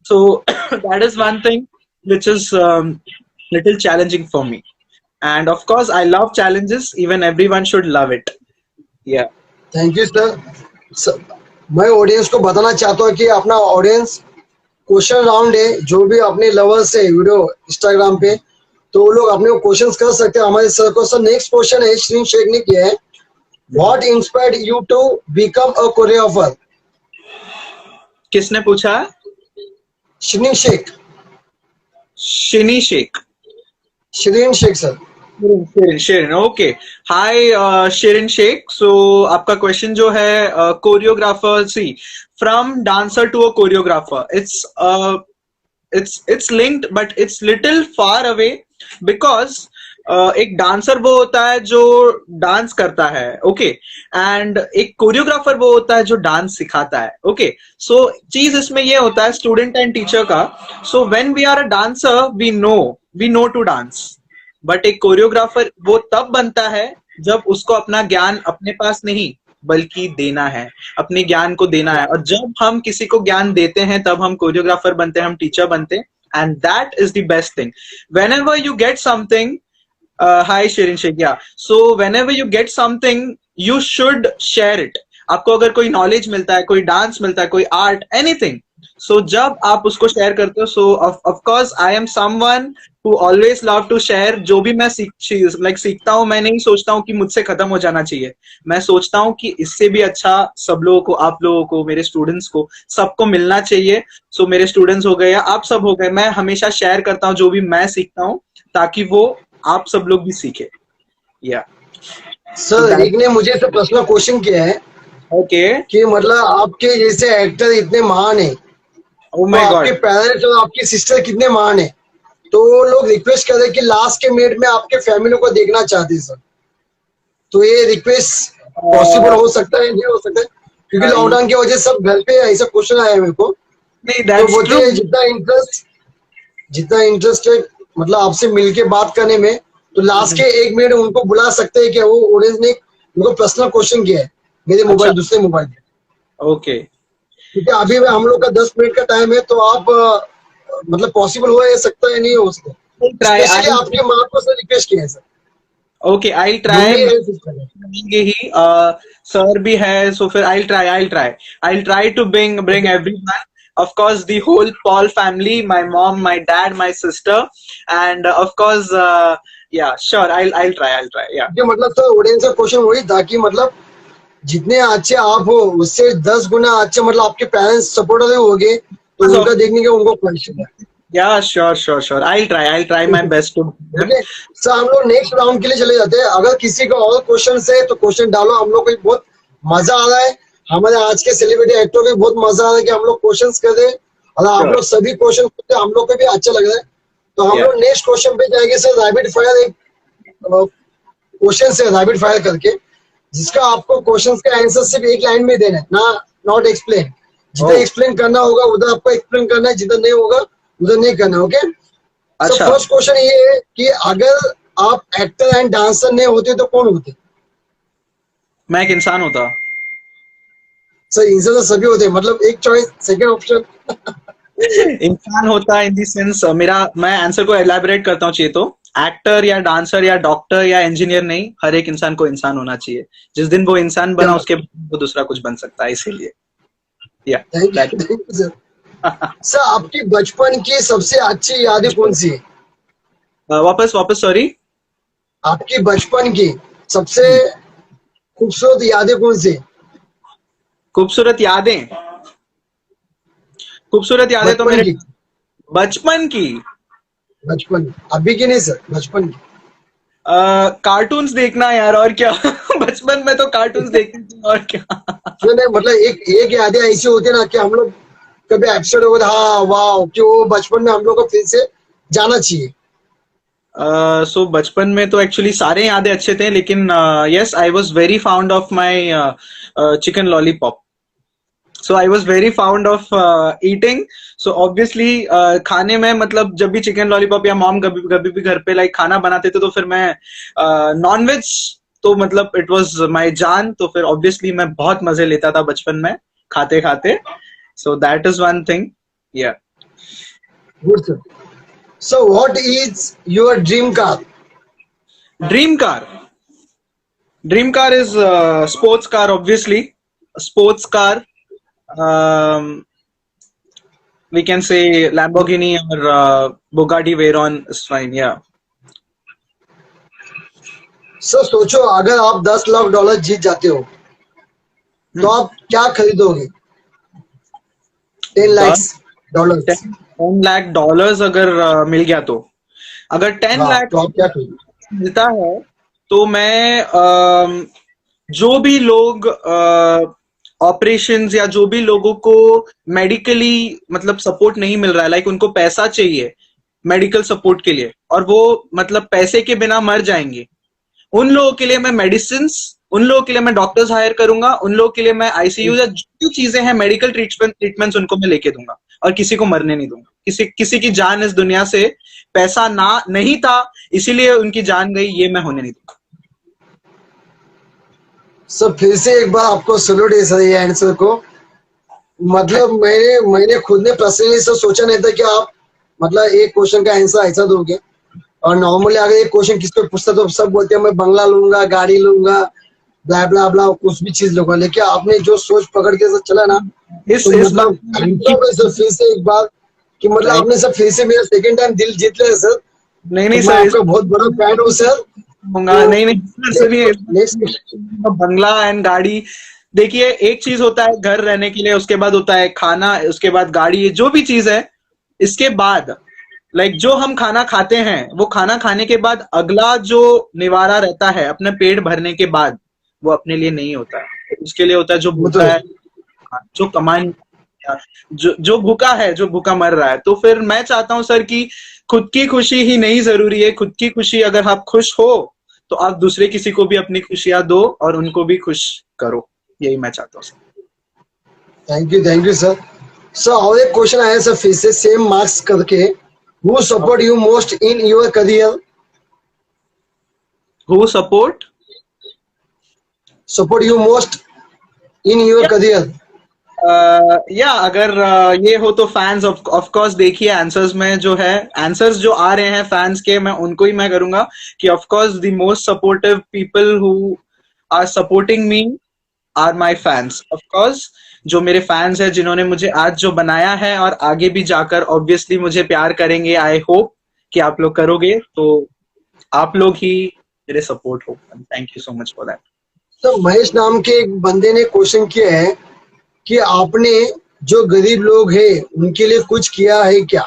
So that is one thing which is little challenging for me. And of course, I love challenges. Even everyone should love it. Yeah. Thank you sir. मैं audience को बताना चाहता हूँ कि अपना audience question round है, जो भी अपने लवर्स है वीडियो इंस्टाग्राम पे, तो वो लोग अपने को क्वेश्चंस कर सकते हैं हमारे सर को. सर नेक्स्ट क्वेश्चन है, श्रीन शेख ने किया है, what inspired you to become a choreographer? किसने पूछा? Shirin Sheikh. Shini Sheikh. Shirin Sheikh sir. Shirin, okay. Hi, Shirin Sheikh. So, आपका क्वेश्चन जो है choreographer, see from dancer to a choreographer, it's linked but it's little far away because एक डांसर वो होता है जो डांस करता है, ओके, एंड एक कोरियोग्राफर वो होता है जो डांस सिखाता है, ओके. सो चीज इसमें ये होता है स्टूडेंट एंड टीचर का. So when we are a dancer we know to dance, but एक कोरियोग्राफर वो तब बनता है जब उसको अपना ज्ञान अपने पास नहीं बल्कि देना है, अपने ज्ञान को देना है. और जब हम किसी को ज्ञान देते हैं तब हम कोरियोग्राफर बनते हैं, हम टीचर बनते हैं. And that is the best thing. whenever you get something, hi Shirin Sheikh, so whenever you get something you should share it. आपको अगर कोई नॉलेज मिलता है, कोई डांस मिलता है, कोई आर्ट, एनीथिंग, सो जब आप उसको शेयर करते हो, सो of course I am someone who always love to share. जो भी मैं सीखता हूँ, मैं नहीं सोचता हूँ कि मुझसे खत्म हो जाना चाहिए. मैं सोचता हूँ कि इससे भी अच्छा सब लोगों को, आप लोगों को, मेरे स्टूडेंट्स को, सबको मिलना चाहिए. सो मेरे स्टूडेंट्स हो गए या आप सब हो गए, मैं हमेशा शेयर करता हूँ जो भी मैं सीखता हूँ ताकि वो आप सब लोग भी सीखे. या सर एक ने मुझे तो प्रश्न क्वेश्चन किया है, ओके, कि मतलब आपके जैसे एक्टर इतने महान है, ओ माय गॉड, आपके पेरेंट्स और आपकी सिस्टर कितने महान है, तो वो लोग रिक्वेस्ट कर रहे कि लास्ट के मिनट में आपके फैमिली को देखना चाहते हैं सर. तो ये रिक्वेस्ट पॉसिबल हो सकता है, नहीं हो सकता है? क्योंकि लॉकडाउन की वजह से सब घर पे ऐसा क्वेश्चन आया मेरे को. नहीं, तो बोलते हैं जितना इंटरेस्ट है मतलब आपसे मिलके बात करने में, तो लास्ट के 1 मिनट उनको बुला सकते हैं कि वो ऑडियंस ने उनको पर्सनल क्वेश्चन किया है मेरे मोबाइल, दूसरे मोबाइल पे. ओके, क्योंकि अभी हम लोग का 10 मिनट का टाइम है, तो आप मतलब पॉसिबल हो सकता है, नहीं हो सकता? स्पेशली आपके माँ को सर रिक्वेस्ट किया है सर. ओके, आई ट्राई ही, सर भी है, सो फिर I try to bring everyone, of course the whole Paul family, my mom, my dad, my sister, and of course yeah, sure, I'll try, yeah. मतलब sir audience का question वही था कि मतलब जितने अच्छे आप हो उससे 10 गुना अच्छे मतलब आपके पेरेंट्स सपोर्टर होंगे, तो उनका देखने का उनको ख्वाहिश है. Yeah, sure. I'll try my best to. Okay. Sir हम लोग नेक्स्ट राउंड के लिए चले जाते हैं. अगर किसी का और क्वेश्चन है तो क्वेश्चन डालो. हम लोग को बहुत मजा आ रहा है, हमारे आज के सेलिब्रिटी एक्टर को बहुत मजा आ रहा है कि हम लोग क्वेश्चन कर रहे हैं, और आप लोग सभी क्वेश्चन करते हैं, हम लोग को भी अच्छा लग रहा है. तो हम लोग नेक्स्ट क्वेश्चन पे जाएंगे सर. रैपिड फायर एक क्वेश्चन है, रैपिड फायर करके, जिसका आपको क्वेश्चन का आंसर सिर्फ एक लाइन में देना है, नॉट एक्सप्लेन. जितना एक्सप्लेन करना होगा उधर आपको एक्सप्लेन करना है, जितना नहीं होगा उधर नहीं करना. ओके. अच्छा. फर्स्ट क्वेश्चन ये है कि अगर आप एक्टर एंड डांसर नहीं होते तो कौन होते? मैं एक इंसान होता. सर इंसान तो सभी होते हैं, मतलब एक चॉइस, सेकंड ऑप्शन. इंसान होता इन दी सेंस, मैं आंसर को एलैबोरेट करता हूँ चाहिए तो. एक्टर या डांसर या डॉक्टर या इंजीनियर नहीं, हर एक इंसान को इंसान होना चाहिए। जिस दिन वो इंसान बना उसके बाद वो दूसरा कुछ बन सकता है, इसीलिए या थैंक यू सर। सर आपकी बचपन की सबसे अच्छी यादें कौन सी है? वापस वापस सॉरी। आपकी बचपन की सबसे खूबसूरत यादें कौन सी? खूबसूरत यादें, खूबसूरत यादें तो बचपन मेरे की। बचपन की बचपन अभी की नहीं सर, बचपन की। कार्टून्स देखना यार, और क्या। बचपन में तो कार्टून्स देखते थे, और क्या। नहीं नहीं, मतलब एक एक यादें ऐसी होती है ना कि हम लोग कभी एपिसोड हो गया, हाँ वाह, कि वो बचपन में हम लोग को फिर से जाना चाहिए। सो बचपन में तो एक्चुअली सारे यादें अच्छे थे, लेकिन yes I was very found of my chicken lollipop. So I was very found of eating. So obviously खाने में, मतलब जब भी चिकन लॉलीपॉप या मॉम कभी कभी भी घर पे लाइक खाना बनाते थे, तो फिर मैं नॉन वेज, तो मतलब इट वाज माय जान, तो फिर ऑब्वियसली मैं बहुत मजे लेता था बचपन में खाते खाते। So that is one thing. Yeah good sir. So what is your dream car? Dream car, dream car is sports car, obviously sports car. We can say Lamborghini or Bugatti Veyron is fine. Yeah. Sir सोचो, अगर आप $10 लाख जीत जाते हो तो आप क्या खरीदोगे? 10 lakh dollars. 10 lakh dollars अगर मिल गया तो, अगर टेन हाँ, लाख तो आप क्या खरीदोगे? मिलता है तो मैं जो भी लोग ऑपरेशंस या जो भी लोगों को मेडिकली मतलब सपोर्ट नहीं मिल रहा है, लाइक उनको पैसा चाहिए मेडिकल सपोर्ट के लिए, और वो मतलब पैसे के बिना मर जाएंगे, उन लोगों के लिए मैं मेडिसिन, उन लोगों के लिए मैं डॉक्टर्स हायर करूंगा, उन लोगों के लिए मैं आईसीयू या जो भी चीजें हैं मेडिकल ट्रीटमेंट्स उनको मैं लेके दूंगा, और किसी को मरने नहीं दूंगा। किसी की जान इस दुनिया से, पैसा ना नहीं था इसीलिए उनकी जान गई, ये मैं होने नहीं दूंगा। सर फिर से एक बार आपको सैल्यूट है सर, ये आंसर को। मतलब मैंने खुद ने पर्सनली सर सोचा नहीं था कि आप मतलब एक क्वेश्चन का आंसर ऐसा दोगे। और नॉर्मली अगर एक क्वेश्चन किसी को पूछता तो सब बोलते हैं मैं बंगला लूंगा, गाड़ी लूंगा, ब्ला ब्ला ब्ला, कुछ भी चीज लूंगा। लेकिन आपने जो सोच पकड़ के सर चला ना, तो इस बात मतलब सर फिर से एक बार कि मतलब आपने सर फिर से मेरा सेकंड टाइम दिल जीत लिया सर। नहीं तो नहीं मैं सर, आपका बहुत बड़ा फैन हूँ सर। होगा तो नहीं नहीं सुनिए, नेक्स्ट। बंगला एंड गाड़ी, देखिए एक चीज होता है घर रहने के लिए, उसके बाद होता है खाना, उसके बाद गाड़ी, जो भी चीज है इसके बाद लाइक जो हम खाना खाते हैं, वो खाना खाने के बाद अगला जो निवारा रहता है अपने पेट भरने के बाद, वो अपने लिए नहीं होता है, उसके लिए होता है जो वो तो भूखा है, जो कमान, जो भूखा है, जो भूखा मर रहा है। तो फिर मैं चाहता हूं सर कि खुद की खुशी ही नहीं जरूरी है, खुद की खुशी अगर आप खुश हो तो आप दूसरे किसी को भी अपनी खुशियां दो और उनको भी खुश करो, यही मैं चाहता हूँ sir. Thank you sir. Sir और एक क्वेश्चन आया सर फिर से सेम मार्क्स करके। Who support you most in your career? Who support you most in your career? या अगर ये हो तो फैंस ऑफ कोर्स, देखिए आंसर्स में जो है, आंसर्स जो आ रहे हैं फैंस के, मैं उनको ही मैं करूंगा कि of course the most supportive people who are supporting me are my fans. Of course जो मेरे फैंस हैं जिन्होंने मुझे आज जो बनाया है और आगे भी जाकर ऑब्वियसली मुझे प्यार करेंगे, आई होप कि आप लोग करोगे, तो आप लोग ही मेरे सपोर्ट हो। Thank you so much for that. तो महेश नाम के एक बंदे ने क्वेश्चन किया है कि आपने जो गरीब लोग हैं उनके लिए कुछ किया है क्या?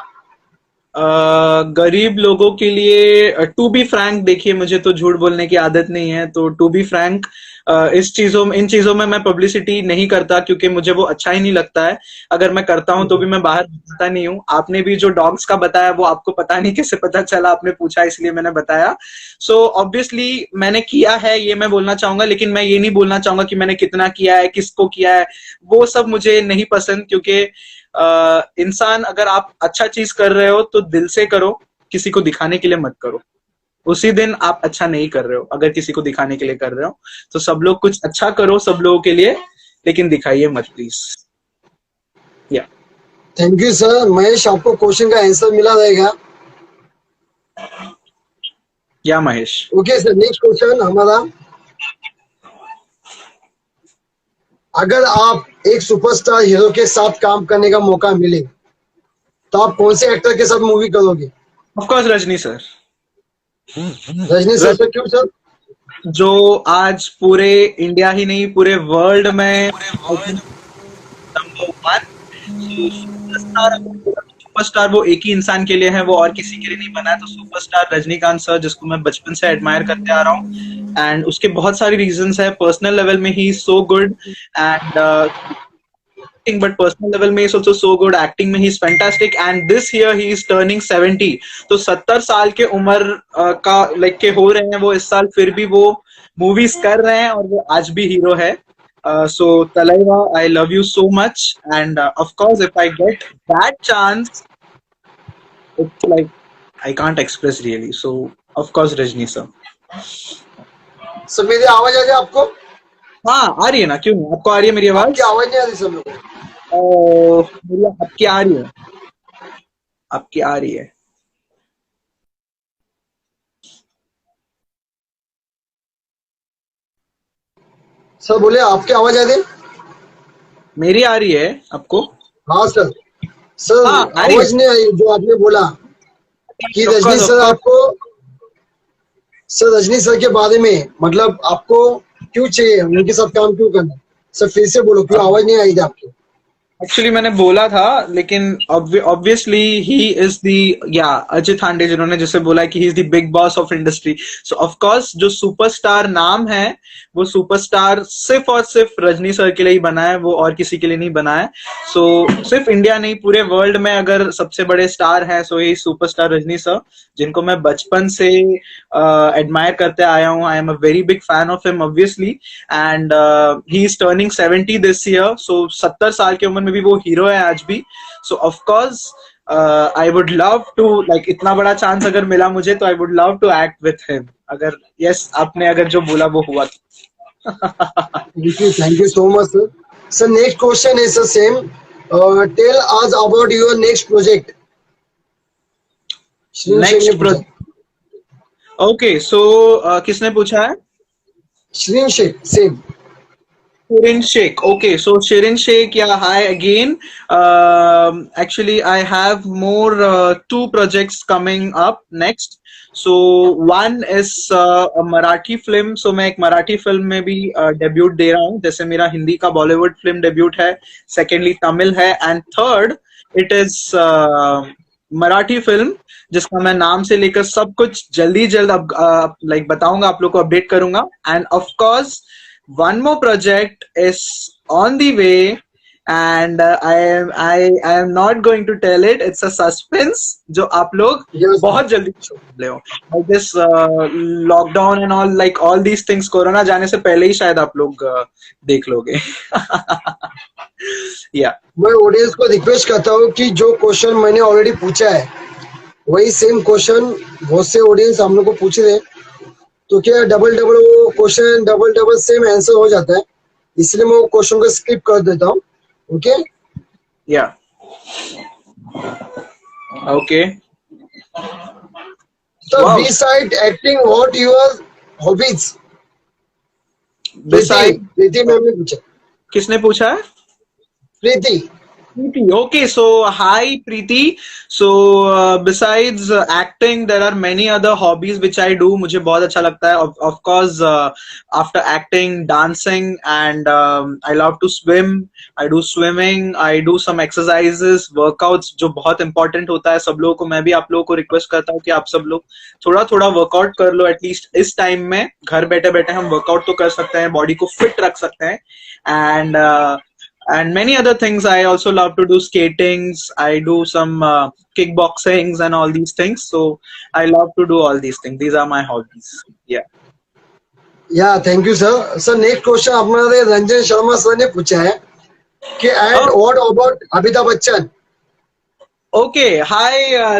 गरीब लोगों के लिए टू बी फ्रैंक, देखिए मुझे तो झूठ बोलने की आदत नहीं है, तो टू बी फ्रैंक इन चीजों में मैं पब्लिसिटी नहीं करता क्योंकि मुझे वो अच्छा ही नहीं लगता है। अगर मैं करता हूं तो भी मैं बाहर बताता नहीं हूँ। आपने भी जो डॉग्स का बताया वो आपको पता नहीं कैसे पता चला, आपने पूछा इसलिए मैंने बताया। सो ऑब्वियसली मैंने किया है ये मैं बोलना चाहूंगा, लेकिन मैं ये नहीं बोलना चाहूंगा कि मैंने कितना किया है, किसको किया है, वो सब मुझे नहीं पसंद। क्योंकि इंसान अगर आप अच्छा चीज कर रहे हो तो दिल से करो, किसी को दिखाने के लिए मत करो। उसी दिन आप अच्छा नहीं कर रहे हो अगर किसी को दिखाने के लिए कर रहे हो। तो सब लोग कुछ अच्छा करो सब लोगों के लिए, लेकिन दिखाइए मत प्लीज। या थैंक यू सर। महेश आपको क्वेश्चन का आंसर मिला रहेगा। या Mahesh. Okay sir, next question हमारा, अगर आप एक सुपरस्टार हीरो के साथ काम करने का मौका मिले तो आप कौन से एक्टर के साथ मूवी करोगे? Of course Rajni sir. Rajni sir से क्यों सर? जो आज पूरे इंडिया ही नहीं पूरे वर्ल्ड में नंबर वन। सुपरस्टार वो एक ही इंसान के लिए है, वो और किसी के लिए नहीं बना है। तो सुपरस्टार रजनीकांत सर, जिसको मैं बचपन से एडमायर करते आ रहा हूँ, एंड उसके बहुत सारी रीजंस है। पर्सनल लेवल में ही so good and but personal level में is also so good, acting में he is fantastic and this year he is turning 70। तो 70 साल के उम्र का लाइक के हो रहे हैं वो इस साल, फिर भी वो मूवीज कर रहे हैं और वो आज भी हीरो है। So Talaiva, I love you so much and of course if I get that chance, it's like I can't express really, so of course Rajni sir। Sir मेरी आवाज आ रही है आपको? हाँ आ रही है ना, क्यों नहीं, आपको आ रही है मेरी आवाज? आपकी आवाज नहीं आ रही सर मेरे को। मेरी आपकी आ रही है, आपकी आ रही है। सर बोले, आपकी आवाज आ रही है? मेरी आ रही है आपको? हाँ सर। सर हाँ आ रही है। आवाज नहीं आई जो आपने बोला कि Of Rajni course, of sir course। आपको, सर रजनी सर के बारे में मतलब आपको क्यों चाहिए, उनके साथ काम क्यों करना? सर फिर से बोलो, क्यों आवाज नहीं आई थी आपकी? एक्चुअली मैंने बोला था, लेकिन ऑब्वियसली ही इज द, या अजय थांडे जिन्होंने जिसे बोला कि he is the big boss of industry. So of course जो सुपरस्टार नाम है वो सुपरस्टार सिर्फ और सिर्फ रजनी सर के लिए ही बना है, वो और किसी के लिए नहीं बना है। सो सिर्फ इंडिया नहीं पूरे वर्ल्ड में अगर सबसे बड़े स्टार हैं सो ये सुपरस्टार रजनी सर, जिनको मैं बचपन से एडमायर करते आया हूँ। I am a very big fan of him obviously and he is turning 70 this year. So 70 साल की उम्र में भी वो हीरो है आज भी। So of course I would love to, like इतना बड़ा चांस अगर मिला मुझे तो I would love to act with him. अगर यस आपने अगर जो बोला वो हुआ तो। Thank you so much sir. Sir next question is the same. Tell us about your next project. Shirin Sheikh ने नेक्स्ट पूछा। ओके सो किसने पूछा है? Shirin Sheikh same. Shirin Sheikh. Okay, so Shirin Sheikh, yeah, hi again. Actually, I have more two projects coming up next. So one is a Marathi film. So मैं एक Marathi film में भी debut दे रहा हूँ, जैसे मेरा हिंदी का बॉलीवुड फिल्म डेब्यूट है, सेकेंडली तमिल है, and third it is Marathi film जिसका मैं नाम से लेकर सब कुछ जल्दी जल्द अब लाइक बताऊंगा, आप लोग को अपडेट करूंगा। And of course one more project is on the way and I am not going to tell it, it's a suspense जो आप लोग बहुत जल्दी ले हो। I guess lockdown and all, like all these things, corona जाने से पहले ही शायद आप लोग देख लोगे। yeah, मैं ऑडियंस को रिक्वेस्ट करता हूँ कि जो क्वेश्चन मैंने ऑलरेडी पूछा है वही सेम क्वेश्चन बहुत से ऑडियंस हम लोग को पूछ रहे हैं, तो क्या डबल डबल वो question double double same answer हो जाता है, इसलिए मैं वो क्वेश्चन को स्किप कर देता हूँ। ओके या okay. So beside acting, what your hobbies? Beside, Preeti ma'am ने पूछा। किसने पूछा है? प्रीति। Preeti. Okay, so hi Preeti. So besides acting, there are many other hobbies which I do. मुझे बहुत अच्छा लगता है. Of course, after acting, dancing, and I love to swim. I do swimming. I do some exercises, workouts, जो बहुत important होता है सब लोगों को. मैं भी आप लोगों को request करता हूँ कि आप सब लोग थोड़ा थोड़ा वर्कआउट कर लो, एटलीस्ट इस टाइम में घर बैठे बैठे हम वर्कआउट तो कर सकते हैं, बॉडी को फिट रख सकते हैं। And many other things. I also love to do skatings. I do some kickboxings and all these things. So I love to do all these things. These are my hobbies. Yeah. Yeah, thank you, sir. Sir, next question हमारे Ranjan Sharma sir ने पूछा है कि and what about Amitabh Bachchan? Okay. Hi,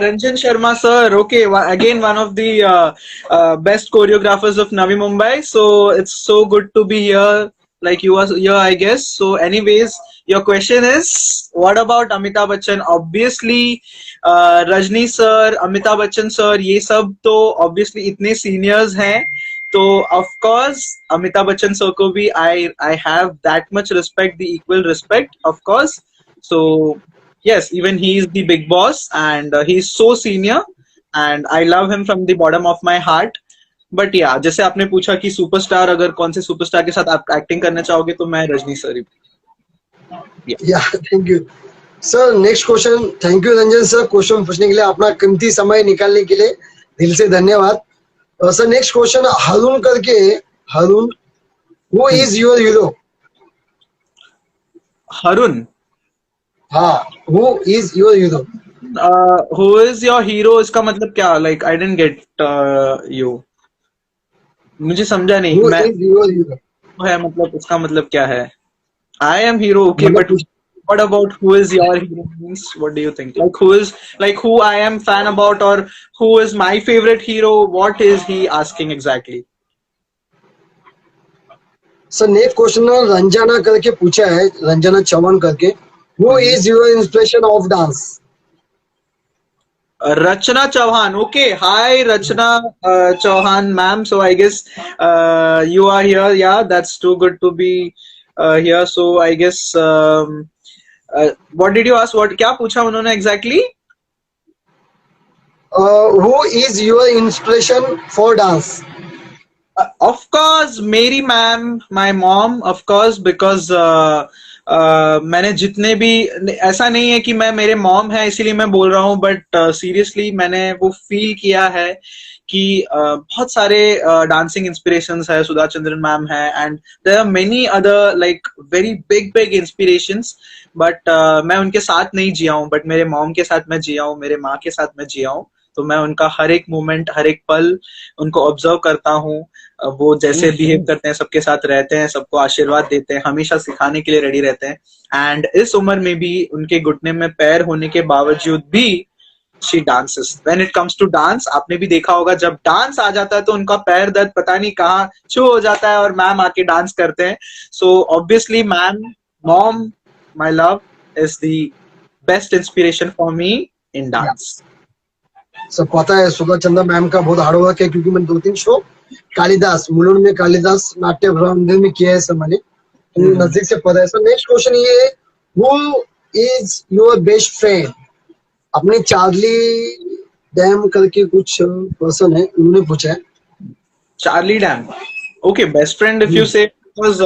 Ranjan Sharma sir. Okay. Again, one of the best choreographers of Navi Mumbai. So it's so good to be here. like you are here, I guess. So anyways, your question is, what about Amitabh Bachchan? Obviously, Rajni sir, Amitabh Bachchan sir, ये सब तो obviously इतने seniors हैं, तो of course Amitabh Bachchan sir को भी I have that much respect, the equal respect, of course. So yes, even he is the big boss, and he is so senior, and I love him from the bottom of my heart. But या जैसे आपने पूछा कि superstar, अगर कौन से superstar के साथ आप एक्टिंग करना चाहोगे, तो मैं रजनी सर ही। या thank you sir. Next question. Thank you Ranjan sir question पूछने के लिए, अपना कीमती समय निकालने के लिए दिल से धन्यवाद। सर नेक्स्ट क्वेश्चन हरुण करके, Harun, who is your hero? Harun, हाँ, who is your hero? Who is your hero, इसका मतलब क्या? Like I didn't get you, मुझे समझा नहीं। हु मैं इज योर हीरो है मतलब इसका मतलब क्या है? I am hero, okay, but मतलब what about who is your hero means? What do you think? Like who is, like who I am fan about, or who is my favorite hero? What is he asking exactly? Sir next question Ranjana करके पूछा है, रंजना चौहान करके, who is your inspiration of dance? Rachna Chauhan. Okay, hi Rachna Chauhan ma'am. So I guess you are here. Yeah, that's too good to be here. So I guess what did you ask? What क्या पूछा उन्होंने exactly? Who is your inspiration for dance? Of course, Mary ma'am, my mom, of course, because मैंने जितने भी, ऐसा नहीं है कि मैं, मेरे मॉम है इसीलिए मैं बोल रहा हूँ, बट सीरियसली मैंने वो फील किया है कि बहुत सारे डांसिंग इंस्पिरेशंस है, सुधा चंद्रन मैम है, and there are many other like very big big inspirations, but मैं उनके साथ नहीं जिया हूँ, बट मेरे मॉम के साथ मैं जिया हूँ, मेरे माँ के साथ मैं जिया हूँ, तो मैं उनका हर एक मोमेंट, हर एक पल उनको ऑब्जर्व करता हूँ। वो जैसे बिहेव करते हैं, सबके साथ रहते हैं, सबको आशीर्वाद देते हैं, हमेशा सिखाने के लिए रेडी रहते हैं, एंड इस उम्र में भी उनके घुटने में पैर होने के बावजूद भी she dances. When it comes to dance, आपने भी देखा होगा, जब डांस आ जाता है तो उनका पैर दर्द पता नहीं कहाँ छू हो जाता है, और मैम आके डांस करते हैं। So obviously ma'am, mom, my love is the best inspiration for me in dance. सब पता है सुधा चंद्र मैम का बहुत हार्ड वर्क है, क्योंकि मैंने 2-3 शो कालिदास, मुलुंड में कालिदास नाट्य मंदिर में किया है सर मैंने, तो नजदीक से पता है सर। नेक्स्ट क्वेश्चन ये है, who is your best friend? अपने चार्ली डैम करके कुछ पर्सन है, उन्होंने पूछा है। Charlie Dam, okay, best friend if you say, because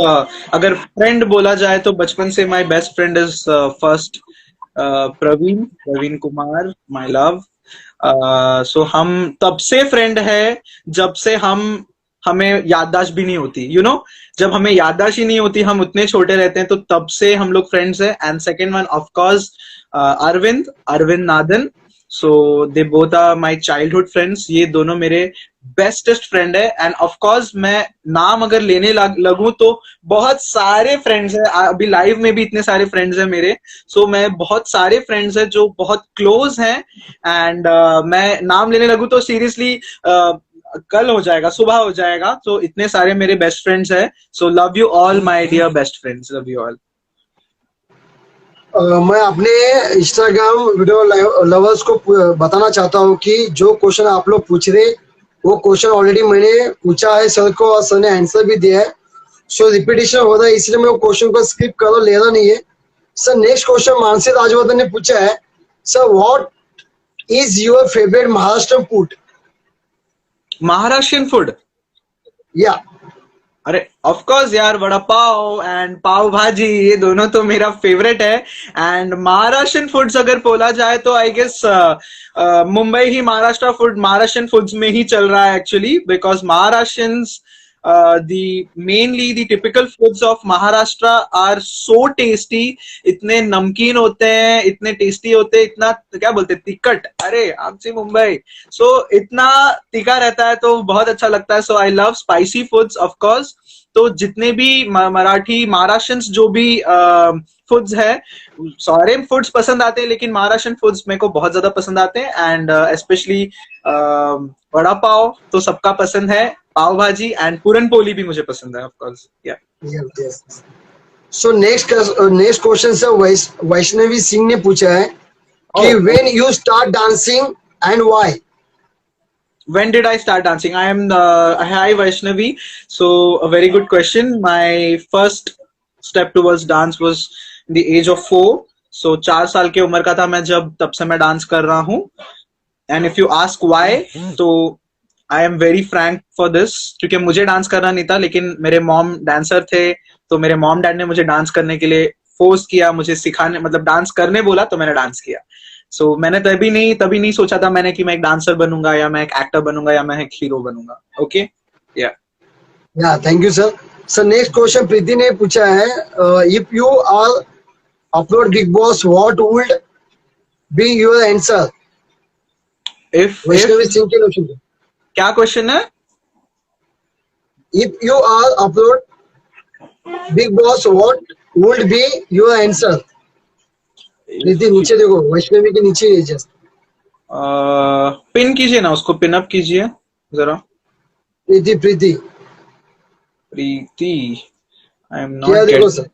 अगर फ्रेंड बोला जाए तो बचपन से my best friend is first Praveen Kumar, my love. So हम तब से फ्रेंड है जब से हमें याददाश्त भी नहीं होती, यू नो, जब हमें याददाश्त ही नहीं होती, हम उतने छोटे रहते हैं, तो तब से हम लोग फ्रेंड्स हैं। And second one of course Arvind Nadan, so they both are my childhood friends, ये दोनों मेरे बेस्टेस्ट फ्रेंड है। एंड ऑफ कोर्स मैं नाम अगर लेने लगूं तो बहुत सारे फ्रेंड्स हैं, अभी लाइव में भी इतने सारे फ्रेंड्स हैं मेरे, सो मैं बहुत सारे फ्रेंड्स हैं जो बहुत क्लोज हैं, एंड मैं नाम लेने लगूं तो सीरियसली कल हो जाएगा, सुबह हो जाएगा, तो इतने सारे मेरे बेस्ट फ्रेंड्स हैं। So love you all my dear best friends, love you all. मैं अपने इंस्टाग्राम वीडियो लवर्स को बताना चाहता हूँ कि जो क्वेश्चन आप लोग पूछ रहे, वो क्वेश्चन ऑलरेडी मैंने पूछा है सर को, और सर ने आंसर भी दिया है, सो रिपीटेशन हो रहा है, इसलिए मैं वो क्वेश्चन को स्किप कर लेना नहीं है sir. Next question Mansi Rajvardhan ने पूछा है, sir what is your favourite Maharashtra food? Maharashtrian food, या अरे ऑफ कोर्स यार, वड़ा पाव एंड पाव भाजी, ये दोनों तो मेरा फेवरेट है। एंड महाराष्ट्रियन फूड्स अगर बोला जाए तो आई गेस मुंबई ही महाराष्ट्रियन फूड्स में ही चल रहा है actually, because Maharashtrians mainly the typical foods of Maharashtra are so tasty, इतने नमकीन होते हैं, इतने टेस्टी होते हैं, इतना क्या बोलते हैं, तिखट, अरे आपसे मुंबई, सो इतना तीखा रहता है तो बहुत अच्छा लगता है। So I love spicy foods of course. तो जितने भी मराठी महाराष्ट्रियंस जो भी फूड्स है, सारे फूड्स पसंद आते हैं, लेकिन महाराष्ट्रियन फूड्स मेरे को बहुत ज्यादा पसंद आते हैं, एंड स्पेशली वड़ा पाव तो सबका पसंद है, पाव भाजी एंड पूरन पोली भी मुझे पसंद है ऑफ कोर्स, या। Yes, yes. So next question से वैष्णवी सिंह ने पूछा है कि Oh, when you start dancing and why? when did I start dancing? I am hi Vaishnavi. So a very good question. My first step towards dance was in the age of 4. So 4 साल की उम्र का था मैं जब तब से मैं डांस कर रहा हूँ. And if you ask why तो I am very frank for this क्योंकि मुझे डांस करना नहीं था लेकिन मेरे मॉम डांसर थे तो मेरे मॉम डैड ने मुझे डांस करने के लिए फोर्स किया मुझे सिखाने मतलब डांस करने बोला तो मैंने डांस किया सो मैंने तभी नहीं सोचा था मैंने कि मैं एक डांसर बनूंगा या मैं एक एक्टर बनूंगा या मैं एक हीरो बनूंगा ओके या Yeah, thank you, sir. So next question प्रीति ने पूछा है if you are upload Big Boss, what would be your answer? if Vaishnavi Singh के क्वेश्चन पे. क्या क्वेश्चन है If you are upload Big Boss, what would be your answer? प्रीति नीचे देखो वैष्णवी के नीचे है जस्ट. पिन कीजिए ना उसको पिन अप कीजिए जरा प्रीति प्रीति प्रीति आई एम क्या नॉट देखो गेट सर.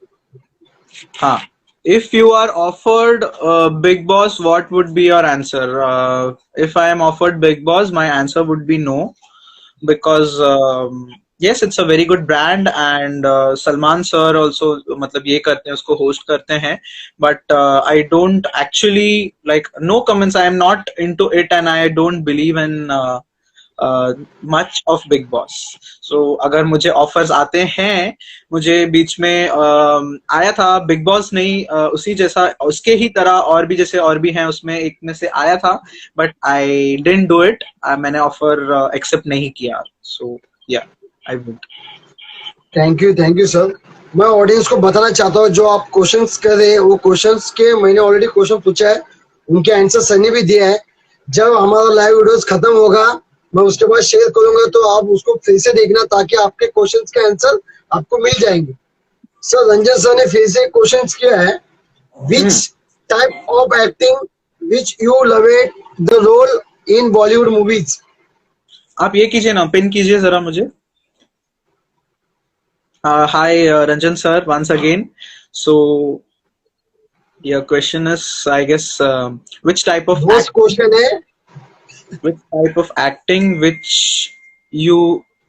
हाँ if you are offered Big Boss, what would be your answer? If I am offered Big Boss, my answer would be no, because yes, it's a very good brand, and Salman sir also मतलब ये करते हैं उसको host करते हैं, but I don't actually like no comments. I am not into it, and I don't believe in much of big boss सो अगर मुझे offers आते हैं मुझे बीच में आया था बिग बॉस नहीं उसी जैसा उसके ही तरह और भी जैसे और भी हैं उसमें एक में से आया था but I didn't do it मैंने ऑफर एक्सेप्ट नहीं किया सो या I would thank you sir. मैं ऑडियंस को बताना चाहता हूँ जो आप क्वेश्चंस कर रहे हैं वो क्वेश्चंस के मैंने ऑलरेडी क्वेश्चन पूछा है उनके आंसर सनी भी दिया है. जब हमारा लाइव वीडियोस खत्म होगा मैं उसके बाद शेयर करूंगा तो आप उसको फिर से देखना ताकि आपके क्वेश्चंस के आंसर आपको मिल जाएंगे. सर रंजन सर ने फिर से क्वेश्चंस किया है which type of acting which you love it the role in Bollywood movies. आप ये कीजिए ना पिन कीजिए जरा मुझे hi Ranjan sir once again so your question is I guess which type of दोस्त क्वेश्चन है. which type of acting which you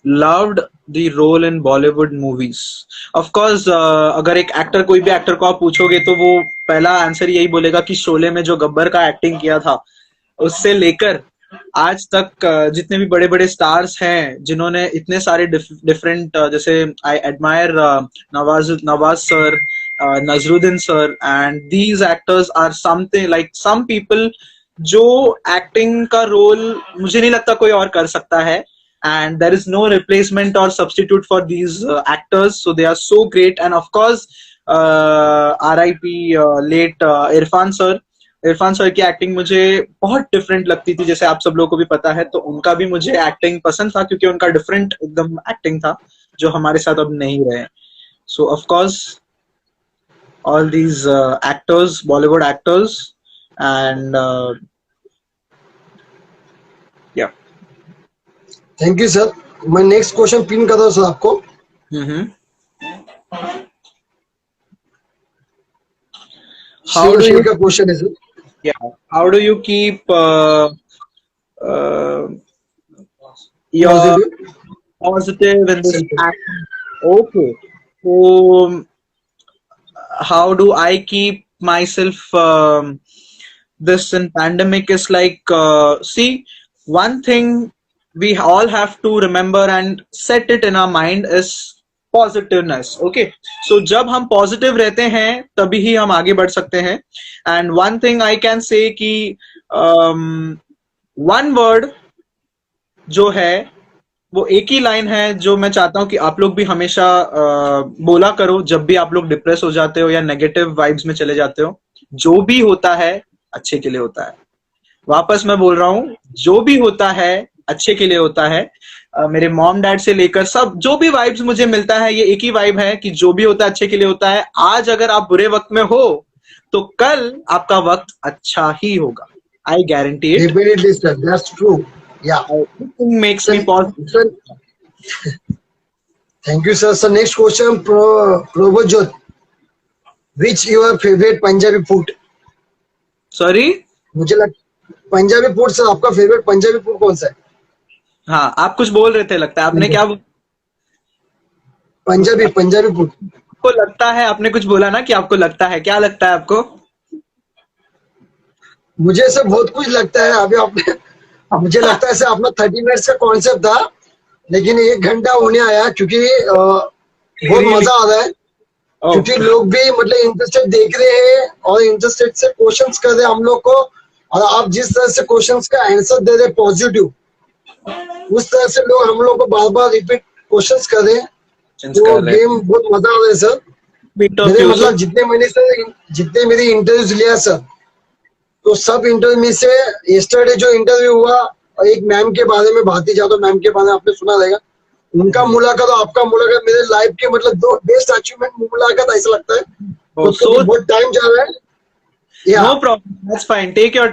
loved the role in Bollywood movies of course अगर एक एक्टर कोई भी actor को आप पूछोगे तो वो पहला आंसर यही बोलेगा कि शोले में जो गब्बर का एक्टिंग किया था उससे लेकर आज तक जितने भी बड़े बड़े स्टार्स हैं जिन्होंने इतने सारे डिफरेंट जैसे I admire Nawaz sir Naseeruddin sir and these actors are something like some people जो एक्टिंग का रोल मुझे नहीं लगता कोई और कर सकता है and there is no replacement or substitute for these actors so they are so great and of course RIP late Irfan sir की एक्टिंग मुझे बहुत डिफरेंट लगती थी जैसे आप सब लोगों को भी पता है तो उनका भी मुझे एक्टिंग पसंद था क्योंकि उनका डिफरेंट एकदम एक्टिंग था जो हमारे साथ अब नहीं रहे सो of course all these actors Bollywood actors and या थैंक यू सर. मैं नेक्स्ट क्वेश्चन पिन कर रहा हूँ सर आपको. How do you का क्वेश्चन है sir. how do you keep your positive in this act? Okay, so how do I keep myself this in pandemic is like see one thing we all have to remember and set it in our mind is positiveness okay so जब हम positive रहते हैं तभी ही हम आगे बढ़ सकते हैं and one thing I can say कि one word जो है वो एक ही लाइन है जो मैं चाहता हूं कि आप लोग भी हमेशा बोला करो जब भी आप लोग डिप्रेस हो जाते हो या नेगेटिव वाइब्स में चले जाते हो जो भी होता है अच्छे के लिए होता है वापस मैं बोल रहा हूं जो भी होता है अच्छे के लिए होता है मेरे मॉम डैड से लेकर सब जो भी वाइब्स मुझे मिलता है ये एक ही वाइब है कि जो भी होता है अच्छे के लिए होता है आज अगर आप बुरे वक्त में हो तो कल आपका वक्त अच्छा ही होगा I guarantee it Definitely sir, that's true. Yeah. makes me positive Sir, Thank you, sir. So next question, Probojot. Which your favorite Punjabi food? Sorry. मुझे लग पंजाबी फूड सर, आपका फेवरेट पंजाबी फूड कौन सा है? हाँ, आप कुछ बोल रहे थे, लगता है आपने क्या पंजाबी फूड। आपको लगता है, आपने कुछ बोला ना कि आपको लगता है, क्या लगता है आपको? मुझे ऐसे बहुत कुछ लगता है। अभी आपने मुझे लगता है सर अपना 30 मिनट्स का कॉन्सेप्ट था, लेकिन 1 घंटा होने आया क्योंकि बहुत Really? मजा आ रहा है। Oh, क्योंकि लोग भी मतलब इंटरेस्टेड देख रहे हैं और इंटरेस्टेड से क्वेश्चंस कर रहे हैं हम लोग को। और आप जिस तरह से क्वेश्चंस का आंसर दे रहे पॉजिटिव, उस तरह से लोग हम लोग को बार बार रिपीट क्वेश्चंस कर रहे हैं। questions तो कर रहे गेम बहुत मजा आ रहा है सर। bit of मेरे you, so मतलब जितने मेरी इंटरव्यूज लिया सर, तो सब इंटरव्यू में से यस्टरडे जो इंटरव्यू हुआ, और एक मैम के बारे में, भारती जादव मैम के बारे में आपने सुना रहेगा, उनका मुलाकात और आपका मुलाकात मेरे लाइफ के मतलब दो बेस्ट अचीवमेंट मुलाकात ऐसा लगता है। oh, तो क्योंकि so बहुत टाइम जा रहा है या no problem, that's fine, take your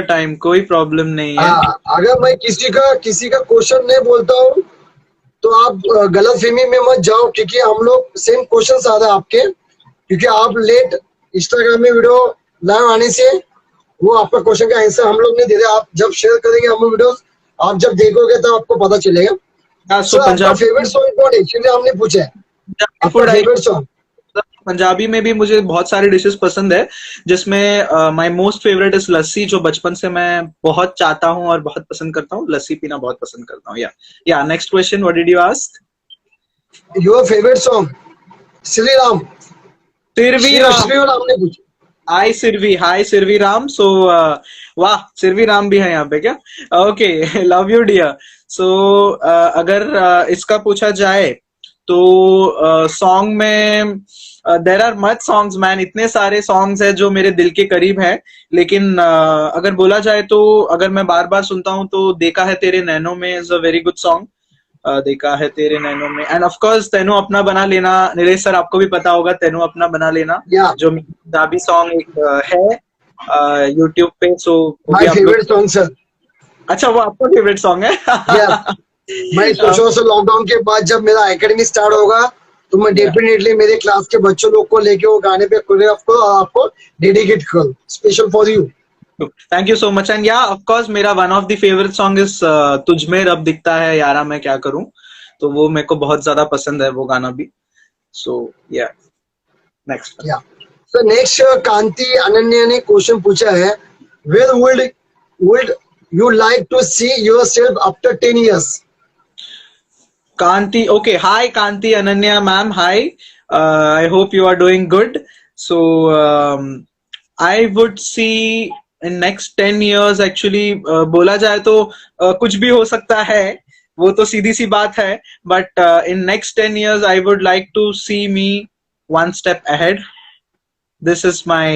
time, कोई problem नहीं है। अगर मैं किसी का क्वेश्चन नहीं बोलता हूँ तो आप गलत फहमी में मत जाओ, क्योंकि हम लोग सेम क्वेश्चन आ रहे हैं आपके, क्योंकि आप लेट इंस्टाग्राम में वीडियो लाइव आने से वो आपका क्वेश्चन का आंसर हम लोग नहीं दे रहे। आप जब शेयर करेंगे हम वीडियो, आप जब देखोगे तब आपको पता चलेगा। हाँ, सर so आपका पंजाबी फेवरेट सॉन्ग कौन है? एक्चुअली हमने पूछा है पंजाबी आपका फूड फेवरेट सॉन्ग। पंजाबी में भी मुझे बहुत सारी डिशेस पसंद है, जिसमें माय मोस्ट फेवरेट इज लस्सी, जो बचपन से मैं बहुत चाहता हूँ और बहुत पसंद करता हूँ, लस्सी पीना बहुत पसंद करता हूँ। या next question, what did you ask? Your favourite song? Shri Ram. Sirvi Ram. Shri Ram ने पूछा। हाय सिरवी राम। सो वाह, सिरवी राम भी है यहाँ पे क्या? Okay, love you dear. So अगर इसका पूछा जाए तो सॉन्ग में there are much songs man, इतने सारे सॉन्ग्स है जो मेरे दिल के करीब है, लेकिन अगर बोला जाए तो अगर मैं बार बार सुनता हूँ तो देखा है तेरे नैनों में is a very good song. देखा है तेरे नैनों में, एंड ऑफ कोर्स तेनू अपना बना लेना, नीलेश सर आपको भी पता होगा, तेनू अपना बना लेना, या जो पंजाबी सॉन्ग एक है यूट्यूब पे, सो वो भी माय आप लोग। Favourite song sir. अच्छा, वो आपका फेवरेट सॉन्ग या है? मैं सोच रहा हूँ सर, लॉकडाउन के बाद जब मेरा एकेडमी स्टार्ट होगा तो मैं डेफिनेटली मेरे क्लास के बच्चों लोग को लेके वो गाने पे आपको डेडिकेट करूँ, special for you. Thank you so much, and या ऑफ कोर्स मेरा one of the favourite song is तुझ में रब दिखता है यारा मैं क्या करूं, तो वो मेरे को बहुत ज्यादा पसंद है वो गाना भी। सो या नेक्स्ट। या सर नेक्स्ट कांति अनन्या ने क्वेश्चन पूछा है, where would you like to see yourself after 10 years? Kanti, okay. Hi, Kanti Ananya ma'am. Hi. I hope you are doing good. So, I would see in next 10 years actually, बोला जाए तो कुछ भी हो सकता है, वो तो सीधी सी बात है, but in next 10 years I would like to see me one step ahead. This is my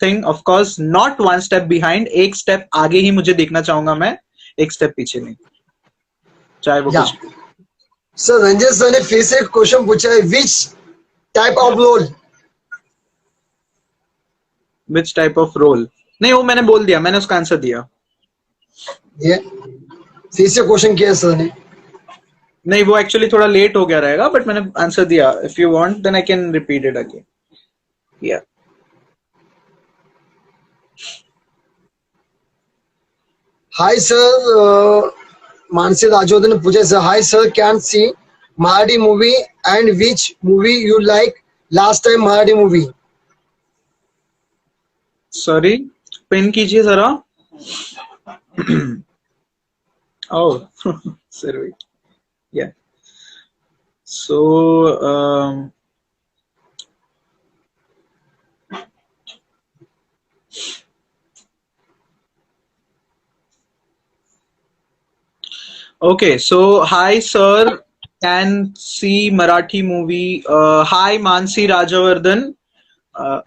thing. Of course, not one step behind. एक step आगे ही मुझे देखना चाहूंगा मैं, एक step पीछे नहीं, चाहे वो या कुछ भी। सर रंजन सर ने फिर से क्वेश्चन पूछा है, which type of role? Which type of role? नहीं, वो मैंने बोल दिया, मैंने उसका आंसर दिया। ये फिर से क्वेश्चन किया सर ने। नहीं, वो एक्चुअली थोड़ा लेट हो गया रहेगा, बट मैंने आंसर दिया। If you want then I can repeat it again. Yeah hi sir, Mansi Rajodan ने पूछा sir, hi sir, can see Marathi movie and which movie you like last time Marathi movie? Sorry, pin कीजिए जरा। Oh sir, या सो okay, so hi sir, can see Marathi movie. Hi Mansi Rajavardhan. Uh,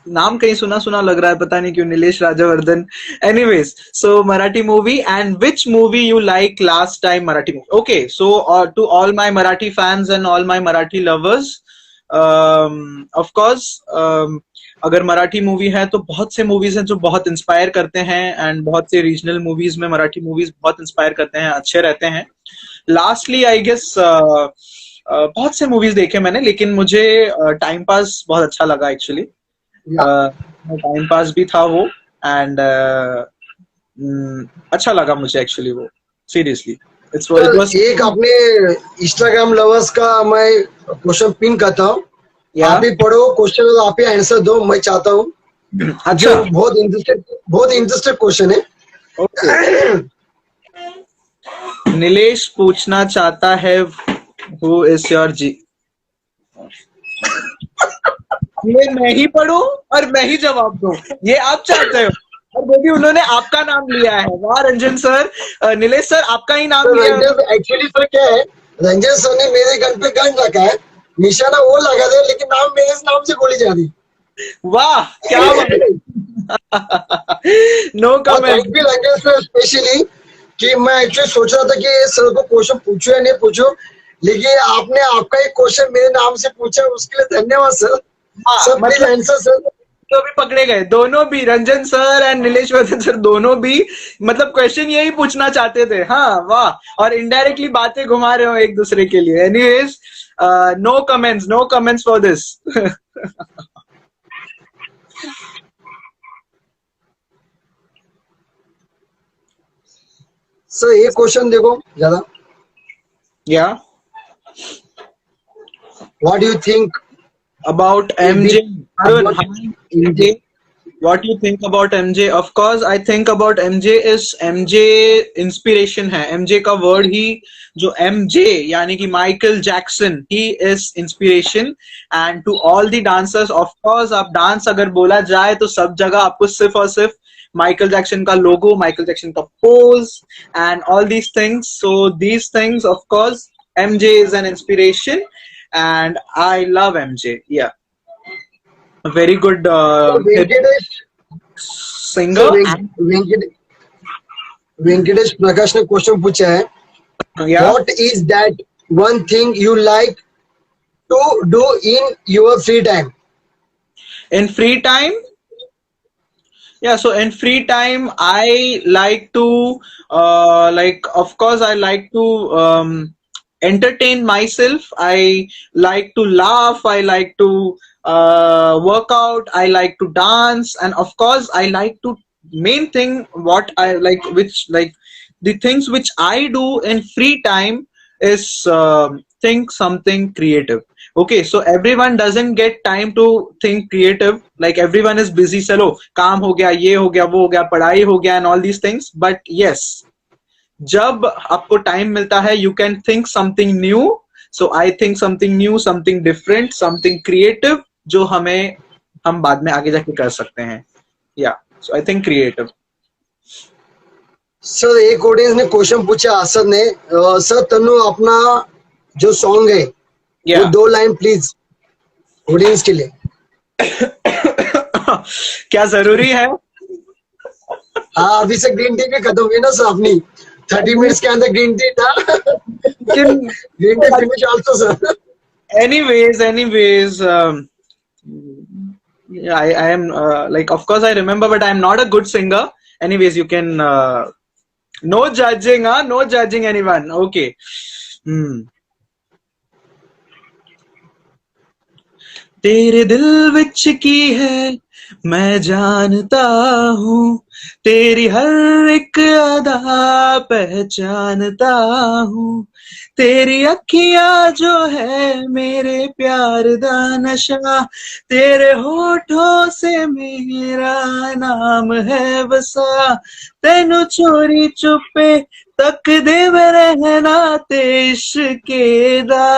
नाम कहीं सुना सुना लग रहा है, पता नहीं क्यों, Nilesh Rajavardhan. Anyways, so Marathi movie and which movie you like last time Marathi movie? Okay, so to all my Marathi fans and all my Marathi lovers, of course अगर मराठी मूवी है तो बहुत से मूवीज हैं जो बहुत इंस्पायर करते हैं, एंड बहुत से रीजनल मूवीज में मराठी मूवीज बहुत इंस्पायर करते हैं, अच्छे रहते हैं। लास्टली आई गेस बहुत से मूवीज देखे मैंने, लेकिन मुझे टाइम पास बहुत अच्छा लगा एक्चुअली। टाइम पास भी था वो, एंड अच्छा लगा मुझे एक्चुअली वो, सीरियसली इट सर वाज। एक अपने इंस्टाग्राम लवर्स का मैं क्वेश्चन पिन करता हूँ, या आप ही पढ़ो क्वेश्चन और आप ही आंसर दो, मैं चाहता हूँ, अच्छा, जो बहुत इंटरेस्टेड क्वेश्चन है। ओके। नीलेश पूछना चाहता है, हु इज योर जी। ये मैं ही पढ़ूं और मैं ही जवाब दूं, ये आप चाहते हो? और वो भी उन्होंने आपका नाम लिया है। वाह रंजन सर, नीलेश सर आपका ही नाम सर लिया है। रंजन एक्चुअली सर क्या है, रंजन सर ने मेरे गन पे गन रखा है, निशाना वो लगा दे, लेकिन नाम मेरे नाम से गोली जा रही। वाह क्या बात। नो और comment. Thank you Ranjan sir specially, कि मैं एक्चुअली सोच रहा था कि सर को क्वेश्चन पूछो या नहीं पूछो, लेकिन आपने आपका एक क्वेश्चन मेरे नाम से पूछा, उसके लिए धन्यवाद सर। हाँ सर प्लीज मतलब आंसर सर। तो भी पकड़े गए दोनों भी, Ranjan sir and Nilesh Vardhan sir दोनों भी, मतलब क्वेश्चन यही पूछना चाहते थे। हाँ वाह, और इनडायरेक्टली बातें घुमा रहे हो एक दूसरे के लिए। Anyways, no comments for this. Sir ये क्वेश्चन देखो ज्यादा, yeah what do you think about MJ, Arun, about hi, India? MJ. What do you think about MJ? Of course, I think about MJ is MJ inspiration है। MJ का word ही जो MJ यानी कि Michael Jackson, he is inspiration, and to all the dancers, of course, आप dance अगर बोला जाए तो सब जगह आपको सिर्फ और सिर्फ माइकल जैक्सन का लोगो, माइकल जैक्सन का pose and all these things. So these things, of course, MJ is an inspiration, and I love MJ. Yeah, a very good So Venkatesh singer. Sir Venkatesh Prakash ने क्वेश्चन पूछा है, Yeah, what is that one thing you like to do in your free time? in free time. Yeah, so in free time, I like to, like, of course, I like to entertain myself. I like to laugh. I like to work out. I like to dance. And of course, I like to, main thing, what I like, which, like, the things which I do in free time is think something creative. Okay, so everyone doesn't get time to think creative, like everyone is busy, चलो काम हो गया, ये हो गया, वो हो गया, पढ़ाई हो गया and all these things. But yes, जब आपको टाइम मिलता है, you can think something new. So I think something new, something different, something creative, जो हम बाद में आगे जाके कर सकते हैं. Yeah, so I think creative. Sir एक ऑडियंस ने क्वेश्चन पूछा असद ने, सर तनु अपना जो सॉन्ग है वो Yeah. 2 लाइन प्लीज ऑडियंस के लिए। क्या जरूरी है? हाँ अभी से ग्रीन टी भी खत्म हुई ना सर अपनी, 30 मिनट्स के अंदर ग्रीन टी था। Green tea finish also sir. Anyways, yeah, I am like, of course I remember, but I am not a good singer. Anyways, you can no judging, no judging anyone. Okay. तेरे दिल विच की है मैं जानता हूँ, तेरी हर एक अदा पहचानता हूँ, तेरी अखियां जो है मेरे प्यार दा नशा, तेरे होठों से मेरा नाम है बसा, तेनू चोरी चुपे तक दे रहना ते इश्के दा।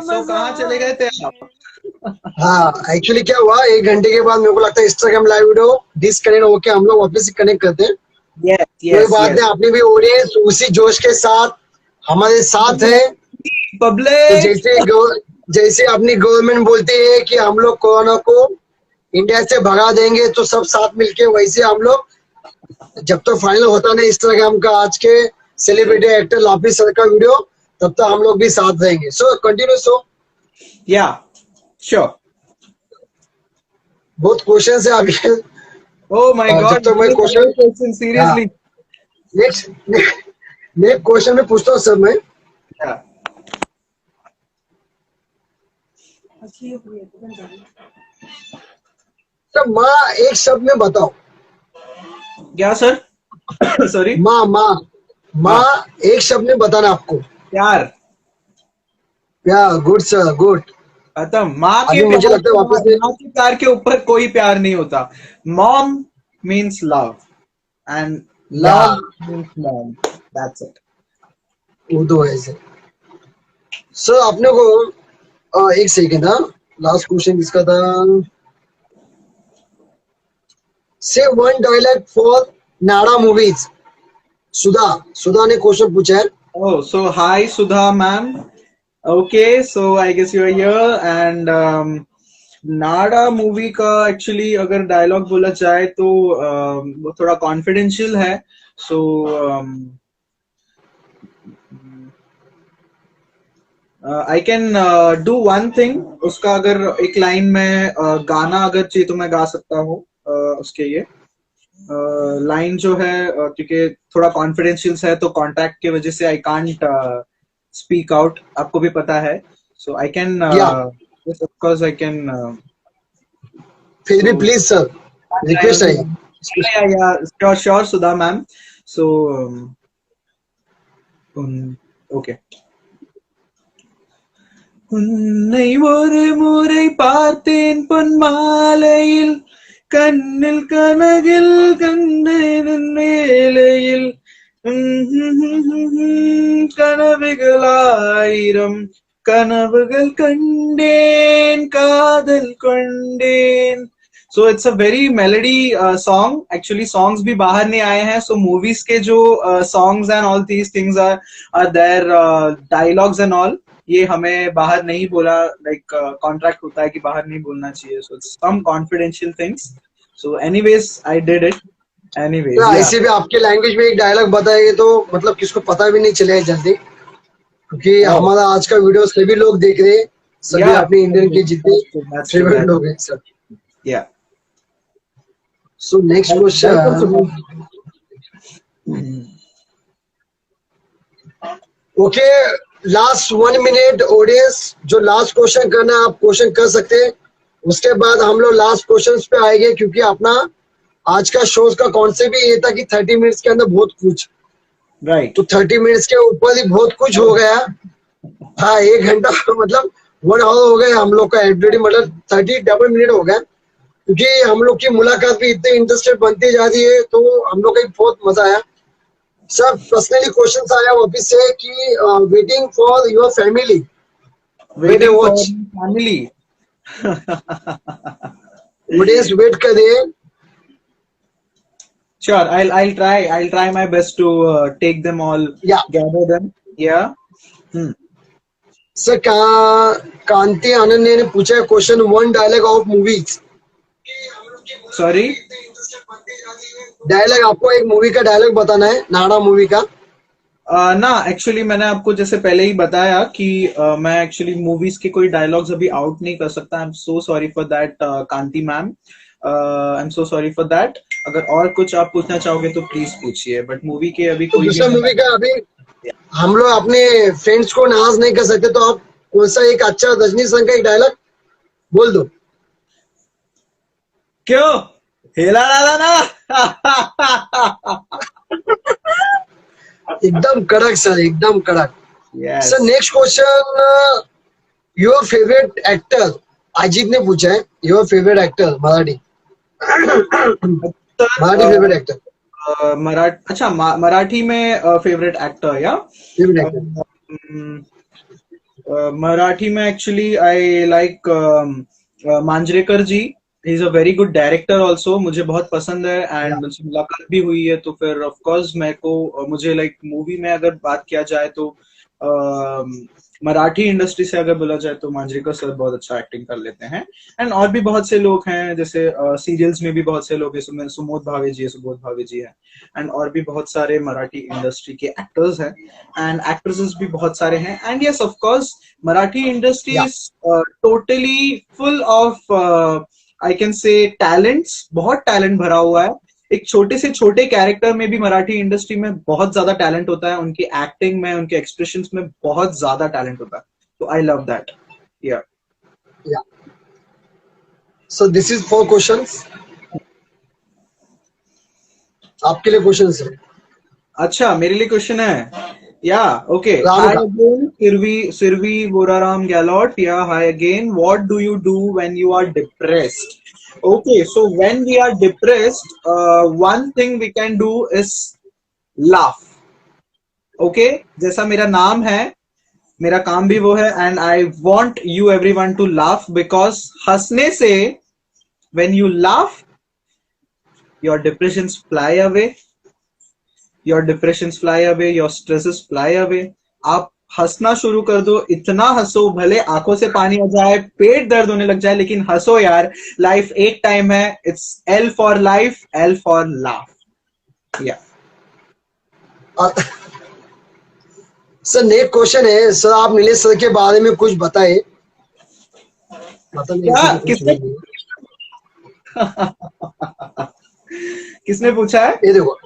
कहाँ चले गए थे आप? हाँ एक्चुअली क्या हुआ, 1 घंटे के बाद मेरे को लगता है इंस्टाग्राम लाइव वीडियो डिसकनेक्ट होके हम लोग वापस से कनेक्ट करते हैं। कोई बात नहीं, आपने भी ऑडियंस उसी जोश के साथ हमारे साथ है। पब्लिक तो जैसे अपनी गवर्नमेंट बोलती है कि हम लोग कोरोना को इंडिया से भगा देंगे, तो सब साथ मिलके वैसे हम लोग जब तक फाइनल होता नहीं इंस्टाग्राम का आज के सेलिब्रिटी एक्टर लाफी सर का वीडियो, तब तक हम लोग भी साथ रहेंगे। So continue. सो या श्योर, बहुत क्वेश्चन है अभी। ओह माय गॉड, तो मैं क्वेश्चन सीरियसली। नेक्स्ट क्वेश्चन में पूछता हूँ सर मैं, Yeah. सर माँ एक शब्द में बताओ। क्या सर? सॉरी। माँ माँ हाँ, माँ एक शब्द में बताना आपको। प्यार। या गुड सर गुड। खत्म। माँ के अभी मुझे प्यार लगता है के वापस से माँ के प्यार के ऊपर कोई प्यार नहीं होता। मॉम मीन्स लव एंड या love means mom, that's it. वो तो है सर। सर आपने को एक सेकेंड था। लास्ट क्वेश्चन किसका था? से वन डायलॉग फॉर नाड़ा मूवीज। सुधा सुधा ने क्वेश्चन पूछा है। Oh, so hi Sudha ma'am. Okay, so I guess you are here and Nada movie का एक्चुअली अगर डायलॉग बोला जाए तो वो थोड़ा कॉन्फिडेंशियल है। So I can do one thing. उसका अगर एक लाइन में गाना अगर चाहिए तो मैं गा सकता हूँ। उसके ये लाइन जो है क्योंकि थोड़ा कॉन्फिडेंशियल है तो कॉन्ट्रैक्ट की वजह से आई कांट स्पीक आउट, आपको भी पता है। सो आई कैन या ऑफ कोर्स आई कैन। फिर सो भी प्लीज सर रिक्वेस्ट है। या श्योर श्योर सुधा मैम। So okay. உன்னை ஒரு முறை பார்த்தேன் பொன்மாலையில், கண்ணில் கனகில் கண்டேன் வேளையில், கனவுகள் ஆயிரம் கனவுகள் கண்டேன் காதல் கொண்டேன்। So it's a very melody song. Actually songs भी बाहर नहीं आए हैं, सो मूवीज के जो songs and all these things are there, dialogues and all, ये हमें बाहर नहीं बोला, लाइक कॉन्ट्रैक्ट होता है कि बाहर नहीं बोलना चाहिए। So some confidential things. So anyways I did it. Anyways या ऐसे भी आपके लैंग्वेज में एक डायलॉग बताएंगे तो मतलब किसको पता भी नहीं चलेगा जल्दी, क्योंकि हमारा आज का वीडियो सभी लोग देख रहे हैं, सभी या अपने इंडियन के जितने दैट्स ट्रू फेवरेट दैट लोग हैं सर। या सो नेक्स्ट वेलकम क्वेश्चन। सुबह। ओके लास्ट 1 मिनट ऑडियंस, जो लास्ट क्वेश्चन करना है आप क्वेश्चन कर सकते हैं। उसके बाद हम लोग लास्ट क्वेश्चन पे आएंगे, क्योंकि अपना आज का शोज का कॉन्सेप्ट भी ये था कि 30 मिनट्स के अंदर बहुत कुछ, राइट। तो 30 मिनट्स के ऊपर ही बहुत कुछ हो गया। हाँ 1 घंटा मतलब 1 आवर हो गया हम लोग का एवरीडे, मतलब 30 डबल मिनट हो गया, क्योंकि हम लोग की मुलाकात भी इतने इंटरेस्टेड बनती जा रही है, तो हम लोग को बहुत मजा आया। सर पर्सनली क्वेश्चन आया ऑफिस से कि waiting for your family wait waiting for watch family. Audience wait कर रहे हैं। Sure, I'll try my best to take them all, या gather them. Yeah. Hmm. Sir Kanti Anand ने पूछा question one dialogue of movies. Sorry. Dialogue आपको एक movie का dialogue बताना है, नाड़ा मूवी का। ना एक्चुअली मैंने आपको जैसे पहले ही बताया कि मैं एक्चुअली मूवीज के कोई डायलॉग्स अभी आउट नहीं कर सकता। I am so sorry for that Kanti ma'am. I am so sorry for that. अगर और कुछ आप पूछना चाहोगे तो प्लीज पूछिए, बट मूवी के अभी तो कोई भी दूसरा मूवी का अभी हम लोग अपने फ्रेंड्स को नाराज नहीं कर सकते, तो आप कौन सा एक अच्छा रजनी सर का एक डायलॉग बोल दो। क्यों हेला डाला ना। एकदम कड़क सर, एकदम कड़क। Yes. Sir next question, your favourite actor. Ajit ने पूछा है your favourite actor Marathi, Marathi favourite actor. अच्छा मराठी में फेवरेट एक्टर या फेवरेट एक्टर मराठी में actually I like Manjrekar ji. He is a very good director also, मुझे बहुत पसंद है एंड मुझसे मुलाकात भी हुई है, तो फिर ऑफ कोर्स मेरे को मुझे लाइक मूवी में अगर बात किया जाए तो मराठी इंडस्ट्री से अगर बोला जाए तो मांजरेकर सर बहुत अच्छा एक्टिंग कर लेते हैं। एंड और भी बहुत से लोग हैं, जैसे सीरियल्स में भी बहुत से लोग हैं, सुमोद भावे जी है, सुबोध भावे जी है, एंड और भी बहुत सारे मराठी इंडस्ट्री के एक्टर्स हैं एंड एक्ट्रेसेस भी बहुत सारे हैं। And yes of course Marathi industry is totally full of I can say talents, बहुत टैलेंट भरा हुआ है। एक छोटे से छोटे कैरेक्टर में भी मराठी इंडस्ट्री में बहुत ज्यादा टैलेंट होता है, उनकी एक्टिंग में, उनके एक्सप्रेशंस में बहुत ज्यादा टैलेंट होता है. तो आई लव दैट. या Yeah. So this is 4 questions. आपके लिए क्वेश्चन है. अच्छा, मेरे लिए क्वेश्चन है. या ओके. राम हाय का. Again Sirvi Boraram Gehlot. Yeah hi again. What do you do when you are depressed? Okay, so when we are depressed, one thing we can do is laugh. Okay, जैसा मेरा नाम है, मेरा काम भी वो है, and I want you everyone to laugh because हंसने से, when you laugh, your depressions fly away, your depressions fly away, your stresses fly away. आप हंसना शुरू कर दो, इतना हंसो, भले आंखों से पानी आ जाए, पेट दर्द होने लग जाए, लेकिन हंसो यार. लाइफ एक टाइम है. It's L for life, L for laugh. या सर नेक्स्ट क्वेश्चन है. सर आप नीलेश सर के बारे में कुछ बताए. क्या? किसने पूछा है? ये देखो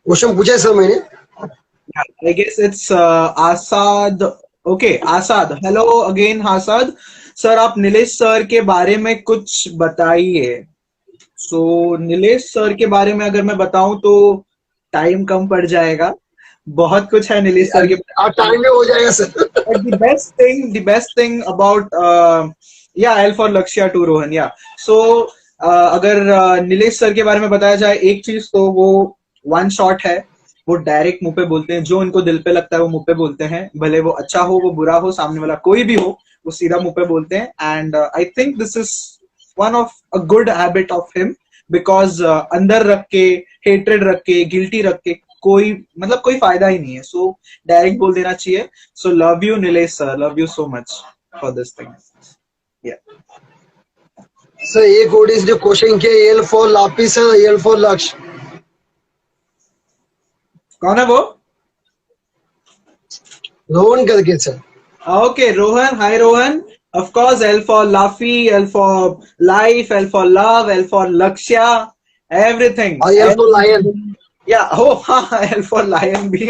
क्वेश्चन पूछा है सर मैंने. I guess it's Asad. Okay, Asad. Hello again Asad. Sir आप नीलेश सर के बारे में कुछ बताइए. सो नीलेश सर के बारे में अगर मैं बताऊं तो टाइम कम पड़ जाएगा. बहुत कुछ है नीलेश सर के. टाइम में हो जाएगा sir. the best thing about L for Lakshya to Rohan. So अगर नीलेश सर के बारे में बताया जाए एक चीज, तो वो वन शॉट है. वो डायरेक्ट मुंह पे बोलते हैं, जो उनको दिल पे लगता है वो मुंह पे बोलते हैं. भले वो अच्छा हो, वो बुरा हो, सामने वाला कोई भी हो, वो सीधा मुंह पे बोलते हैं. And I think this is one of a good habit of him, because अंदर रख के, हेट्रेड रख के, गिल्टी रख के कोई फायदा ही नहीं है. सो डायरेक्ट बोल देना चाहिए. So love you Nilesh sir, love you so much for this thing. Sir एक ऑडियंस ने क्वेश्चन किया, एल फॉर लापी सर, एल फॉर लक्ष्य. कौन है वो? रोहन करके sir. Okay, Rohan. Hi Rohan. Of course, L for Laffy, L for life, L for love, L for Lakshya, everything. L for lion. Yeah. Oh, हाँ, L for lion भी.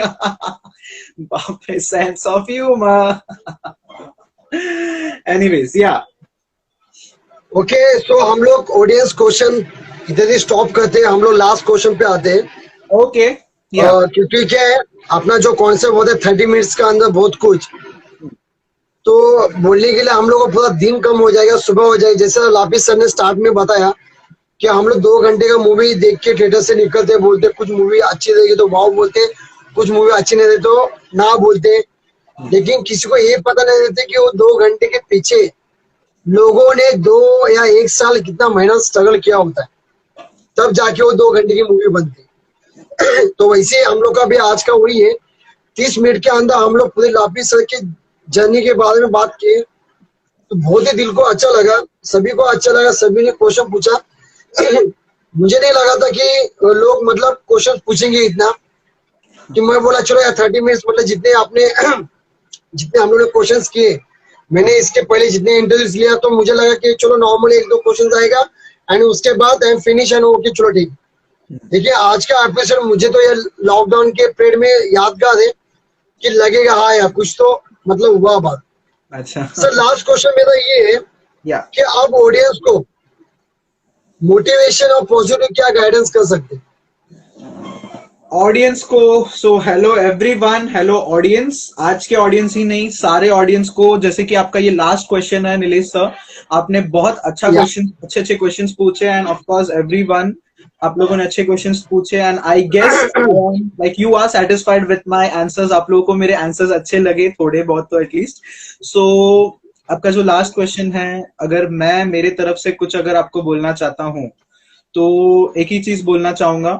बाप रे, sense of humor. Anyways, yeah. Okay, so हम लोग audience question इधर ही stop करते हैं. हम लोग लास्ट क्वेश्चन पे आते हैं. ओके. क्योंकि क्या है, अपना जो कॉन्सेप्ट होता है 30 मिनट्स का अंदर बहुत कुछ, तो बोलने के लिए हम लोग को पूरा दिन कम हो जाएगा, सुबह हो जाएगा. जैसे लापिस सर ने स्टार्ट में बताया कि हम लोग 2 घंटे का मूवी देख के थिएटर से निकलते, बोलते कुछ मूवी अच्छी रहेगी तो वाव बोलते, कुछ मूवी अच्छी नहीं रही तो ना बोलते. लेकिन किसी को ये पता नहीं रहता कि वो 2 घंटे के पीछे लोगों ने 2 या 1 साल कितना मेहनत स्ट्रगल किया होता है, तब जाके वो 2 घंटे की मूवी बनती. तो वैसे हम लोग का भी आज का वही है. 30 मिनट के अंदर हम लोग पूरे लापिस सर के जर्नी के बारे में बात किए, तो बहुत ही दिल को अच्छा लगा, सभी को अच्छा लगा. सभी ने क्वेश्चन पूछा. मुझे नहीं लगा था कि लोग मतलब क्वेश्चन पूछेंगे इतना, कि मैं बोला चलो यार 30 मिनट्स मतलब जितने हम लोग ने क्वेश्चन किए, मैंने इसके पहले जितने इंटरव्यूज लिया, तो मुझे लगा कि चलो नॉर्मली 1-2 क्वेश्चन आएगा एंड उसके बाद एंड फिनिश एंड ओके चलो ठीक. देखिए आज का एपिसोड मुझे तो ये लॉकडाउन के पीरियड में यादगार है, कि लगेगा हाँ यार कुछ तो मतलब हुआ बात. अच्छा सर लास्ट क्वेश्चन मेरा ये है कि आप ऑडियंस को मोटिवेशन और पॉजिटिव क्या गाइडेंस कर सकते हैं ऑडियंस को? So hello everyone, hello audience. आज के ऑडियंस ही नहीं, सारे ऑडियंस को. जैसे कि आपका ये लास्ट क्वेश्चन है नीलेश सर, आपने बहुत अच्छा क्वेश्चन, अच्छे क्वेश्चंस पूछे. एंड ऑफ कोर्स एवरीवन, आप लोगों ने अच्छे क्वेश्चंस पूछे. And I guess like you are satisfied with my answers. आप लोगों को मेरे आंसर्स अच्छे लगे थोड़े बहुत तो एटलीस्ट. सो आपका जो लास्ट क्वेश्चन है, अगर मैं मेरे तरफ से कुछ अगर आपको बोलना चाहता हूँ, तो एक ही चीज बोलना चाहूंगा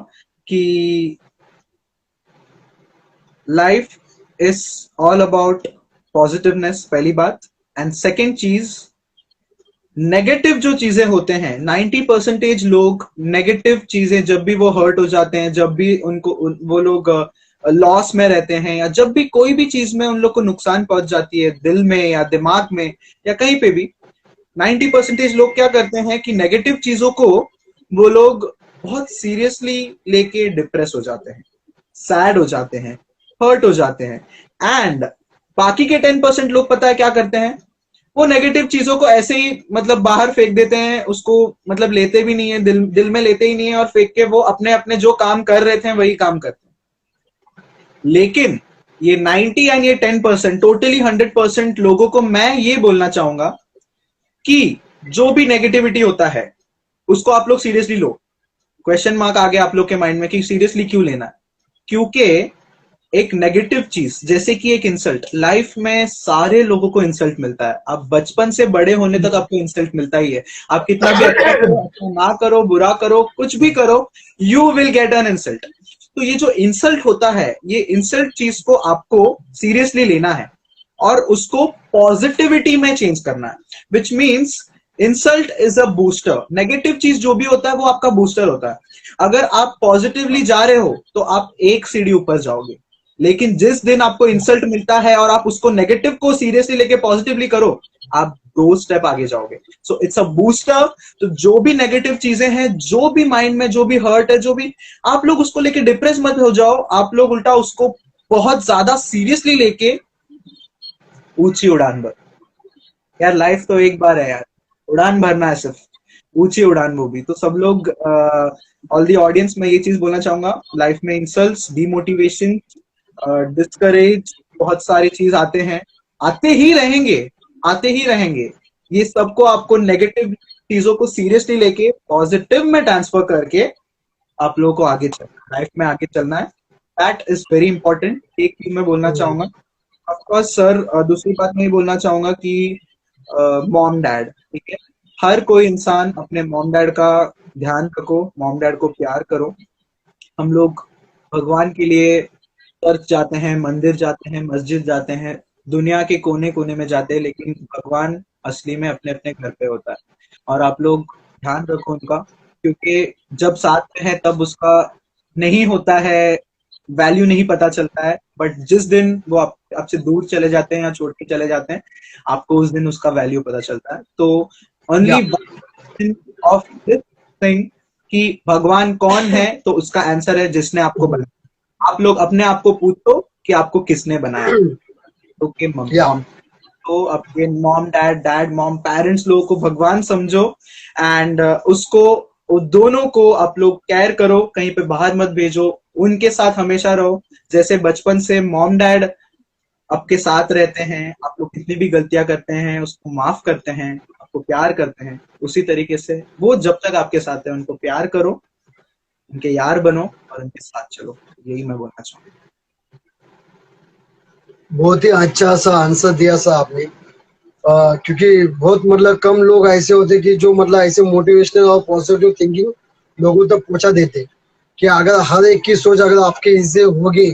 कि life is all about positiveness, पहली बात. एंड सेकेंड चीज, नेगेटिव जो चीजें होते हैं, 90% लोग नेगेटिव चीजें, जब भी वो हर्ट हो जाते हैं, जब भी उनको वो लोग लॉस में रहते हैं, या जब भी कोई भी चीज में उन लोग को नुकसान पहुंच जाती है, दिल में या दिमाग में या कहीं पे भी, 90% लोग क्या करते हैं कि नेगेटिव चीजों को वो लोग बहुत सीरियसली लेके डिप्रेस हो जाते हैं, सैड हो जाते हैं, हर्ट हो जाते हैं। एंड बाकी के 10% लोग पता है क्या करते हैं, वो नेगेटिव चीजों को ऐसे ही मतलब बाहर फेंक देते हैं, उसको मतलब लेते भी नहीं है, दिल में लेते ही नहीं है, और फेंक के वो अपने अपने जो काम कर रहे थे वही काम करते हैं। लेकिन ये 90 एंड ये 10%, टोटली 100% लोगों को मैं ये बोलना चाहूंगा कि जो भी नेगेटिविटी होता है उसको आप लोग सीरियसली लो। क्वेश्चन मार्क आ गया आप लोग के माइंड में कि सीरियसली क्यों लेना है? क्योंकि एक नेगेटिव चीज जैसे कि एक इंसल्ट, लाइफ में सारे लोगों को इंसल्ट मिलता है। आप बचपन से बड़े होने तक आपको इंसल्ट मिलता ही है। आप कितना भी अच्छा करो, अच्छा ना करो, बुरा करो, कुछ भी करो, you will get an insult. तो ये जो इंसल्ट होता है, ये इंसल्ट चीज को आपको सीरियसली लेना है और उसको पॉजिटिविटी में चेंज करना है, which means insult is a booster. Negative चीज जो भी होता है वो आपका बूस्टर होता है। अगर आप पॉजिटिवली जा रहे हो तो आप एक सीढ़ी ऊपर जाओगे, लेकिन जिस दिन आपको इंसल्ट मिलता है और आप उसको नेगेटिव को सीरियसली लेके पॉजिटिवली करो, आप 2 स्टेप आगे जाओगे। सो इट्स अ बूस्टर। तो जो भी नेगेटिव चीजें हैं, जो भी माइंड में जो भी हर्ट है, जो भी, आप लोग उसको लेके डिप्रेस मत हो जाओ, आप लोग उल्टा उसको बहुत ज्यादा सीरियसली लेके ऊंची उड़ान भरो। यार लाइफ तो एक बार है यार, उड़ान भरना है सिर्फ, ऊंची उड़ान। वो भी तो सब लोग, ऑल दी ऑडियंस में ये चीज बोलना चाहूंगा, लाइफ में इंसल्ट्स, डिमोटिवेशन, डिस्करेज, बहुत सारी चीज आते हैं, आते ही रहेंगे, आते ही रहेंगे। ये सबको आपको नेगेटिव चीजों को सीरियसली लेके पॉजिटिव में ट्रांसफर करके आप लोगों को आगे चलना, लाइफ में आगे चलना है। That is very important. एक चीज मैं बोलना चाहूंगा, ऑफकोर्स सर, दूसरी बात मैं ये बोलना चाहूंगा कि मॉम डैड, ठीक है, हर कोई इंसान अपने मॉम डैड का ध्यान रखो, मॉम डैड को प्यार करो। हम लोग भगवान के लिए चर्च जाते हैं, मंदिर जाते हैं, मस्जिद जाते हैं, दुनिया के कोने कोने में जाते हैं, लेकिन भगवान असली में अपने अपने घर पे होता है। और आप लोग ध्यान रखो उनका, क्योंकि जब साथ में है तब उसका नहीं होता है, वैल्यू नहीं पता चलता है, बट जिस दिन वो आपसे दूर चले जाते हैं या छोड़ के चले जाते हैं, आपको उस दिन उसका वैल्यू पता चलता है। तो ओनली ऑफ दिस थिंग कि भगवान कौन है, तो उसका आंसर है जिसने आपको बनाया। आप लोग अपने आप को पूछो कि आपको किसने बनाया, तो के मॉम। तो आपके mom dad, dad mom, parents लोगों को भगवान समझो, एंड उसको, दोनों को आप लोग केयर करो, कहीं पे बाहर मत भेजो, उनके साथ हमेशा रहो। जैसे बचपन से मॉम डैड आपके साथ रहते हैं, आप लोग कितनी भी गलतियां करते हैं उसको माफ करते हैं, आपको प्यार करते हैं, उसी तरीके से वो जब तक आपके साथ है उनको प्यार करो, उनके यार बनो और उनके साथ चलो। यही मैं बोलना चाहूंगा। बहुत ही अच्छा सा आंसर दिया सा आपने। क्योंकि बहुत मतलब कम लोग ऐसे होते कि जो मतलब ऐसे मोटिवेशनल और पॉजिटिव थिंकिंग लोगों तक पहुंचा देते, कि अगर हर एक की सोच अगर आपके इससे होगी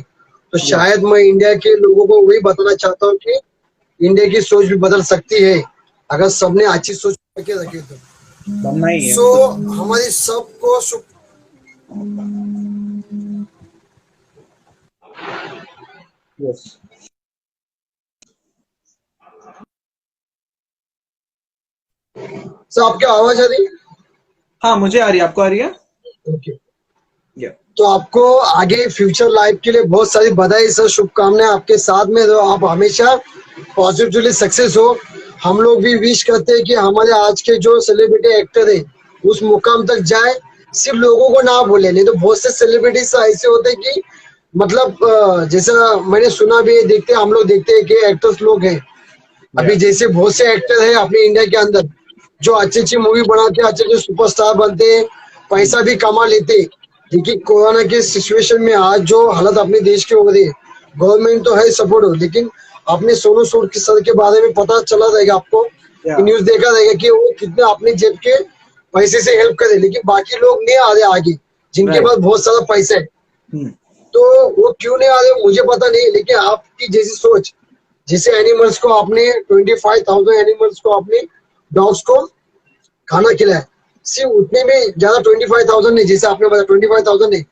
तो शायद मैं इंडिया के लोगों को वही बताना चाहता हूँ कि इंडिया की सोच भी बदल सकती है अगर सबने अच्छी सोच के रखे तो। बनना ही है। सो हमारी सबको यस। सो आपकी आवाज आ रही है? हाँ मुझे आ रही है, आपको आ रही है? ओके। या तो आपको आगे फ्यूचर लाइफ के लिए बहुत सारी बधाई सर, शुभकामनाएं आपके साथ में रहो, आप हमेशा पॉजिटिवली सक्सेस हो। हम लोग भी विश करते हैं कि हमारे आज के जो सेलिब्रिटी एक्टर है उस मुकाम तक जाए, सिर्फ लोगों को ना बोले। नहीं तो बहुत से सेलिब्रिटीज ऐसे होते हैं कि मतलब जैसा मैंने सुना भी है, देखते हम लोग देखते हैं कि एक्टर्स लोग हैं अभी, जैसे बहुत से एक्टर है अपने इंडिया के अंदर जो अच्छी अच्छी मूवी बनाते हैं, अच्छे अच्छे सुपरस्टार बनते हैं, पैसा भी कमा लेते हैं। लेकिन कोरोना के सिचुएशन में आज जो हालत अपने देश के हो रही है, गवर्नमेंट तो है सपोर्ट हो, लेकिन अपने सोनू सूद की सर के बारे में पता चला रहेगा आपको, न्यूज देखा रहेगा कि वो कितने अपने जेब के पैसे से हेल्प करे, लेकिन बाकी लोग नहीं आ रहे आगे जिनके पास बहुत सारा पैसा है। तो वो क्यों नहीं आ रहे मुझे पता नहीं, लेकिन आपकी जैसी सोच, जैसे एनिमल्स को आपने 25,000 एनिमल्स को आपने डॉग्स को खाना खिलाया, सिर्फ उतने में ज्यादा 25,000 नहीं, जैसे आपने बताया 25,000 नहीं,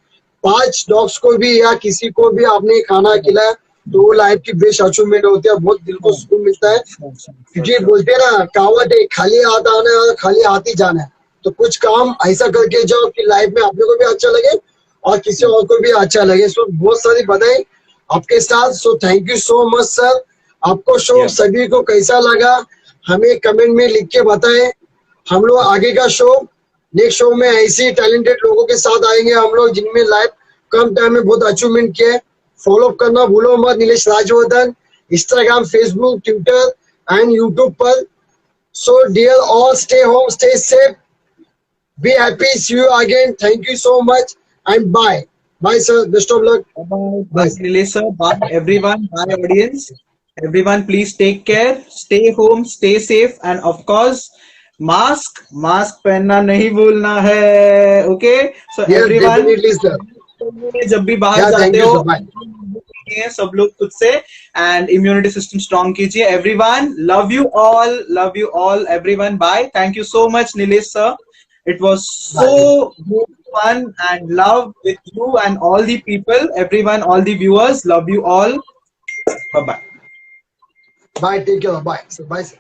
5 डॉग्स को भी या किसी को भी आपने खाना खिलाया, तो वो लाइफ की बेस्ट अचीवमेंट होती है, बहुत दिल को सुकून मिलता है। क्योंकि बोलते हैं ना, कहावत है, खाली हाथ आना है और खाली हाथ ही जाना है। तो कुछ काम ऐसा करके जाओ कि लाइफ में आप लोगों को भी अच्छा लगे और किसी और को भी अच्छा लगे। सो बहुत सारी बधाई आपके साथ। So thank you so much sir. आपको शो Yeah. सभी को कैसा लगा हमें कमेंट में लिख के बताएं। हम लोग आगे का शो नेक्स्ट शो में ऐसे टैलेंटेड लोगों के साथ आएंगे हम लोग जिनमें लाइफ कम टाइम में बहुत अचीवमेंट किए। फॉलो करना भूलो मत Nilesh Rajvardhan, Instagram, Facebook, Twitter and YouTube पर। So dear all, stay home, stay safe, be happy, see you again, thank you so much and bye bye sir, best of luck, Bye, bye bye, sir. Nilesh sir. Bye, everyone. Bye, audience. Everyone, please take care. Stay home, stay safe, and of course, mask पहनना नहीं भूलना है. Okay. So yes everyone, definitely sir. जब भी बाहर या thank जाते you हो, सर, बाय। सब लोग खुद से and immunity system strong कीजिए. Everyone, love you all. Everyone, bye. Thank you so much, Nilesh sir. It was so bye good fun and love with you and all the people, everyone, all the viewers. Love you all. Bye bye. Bye, take care, bye sir, bye sir.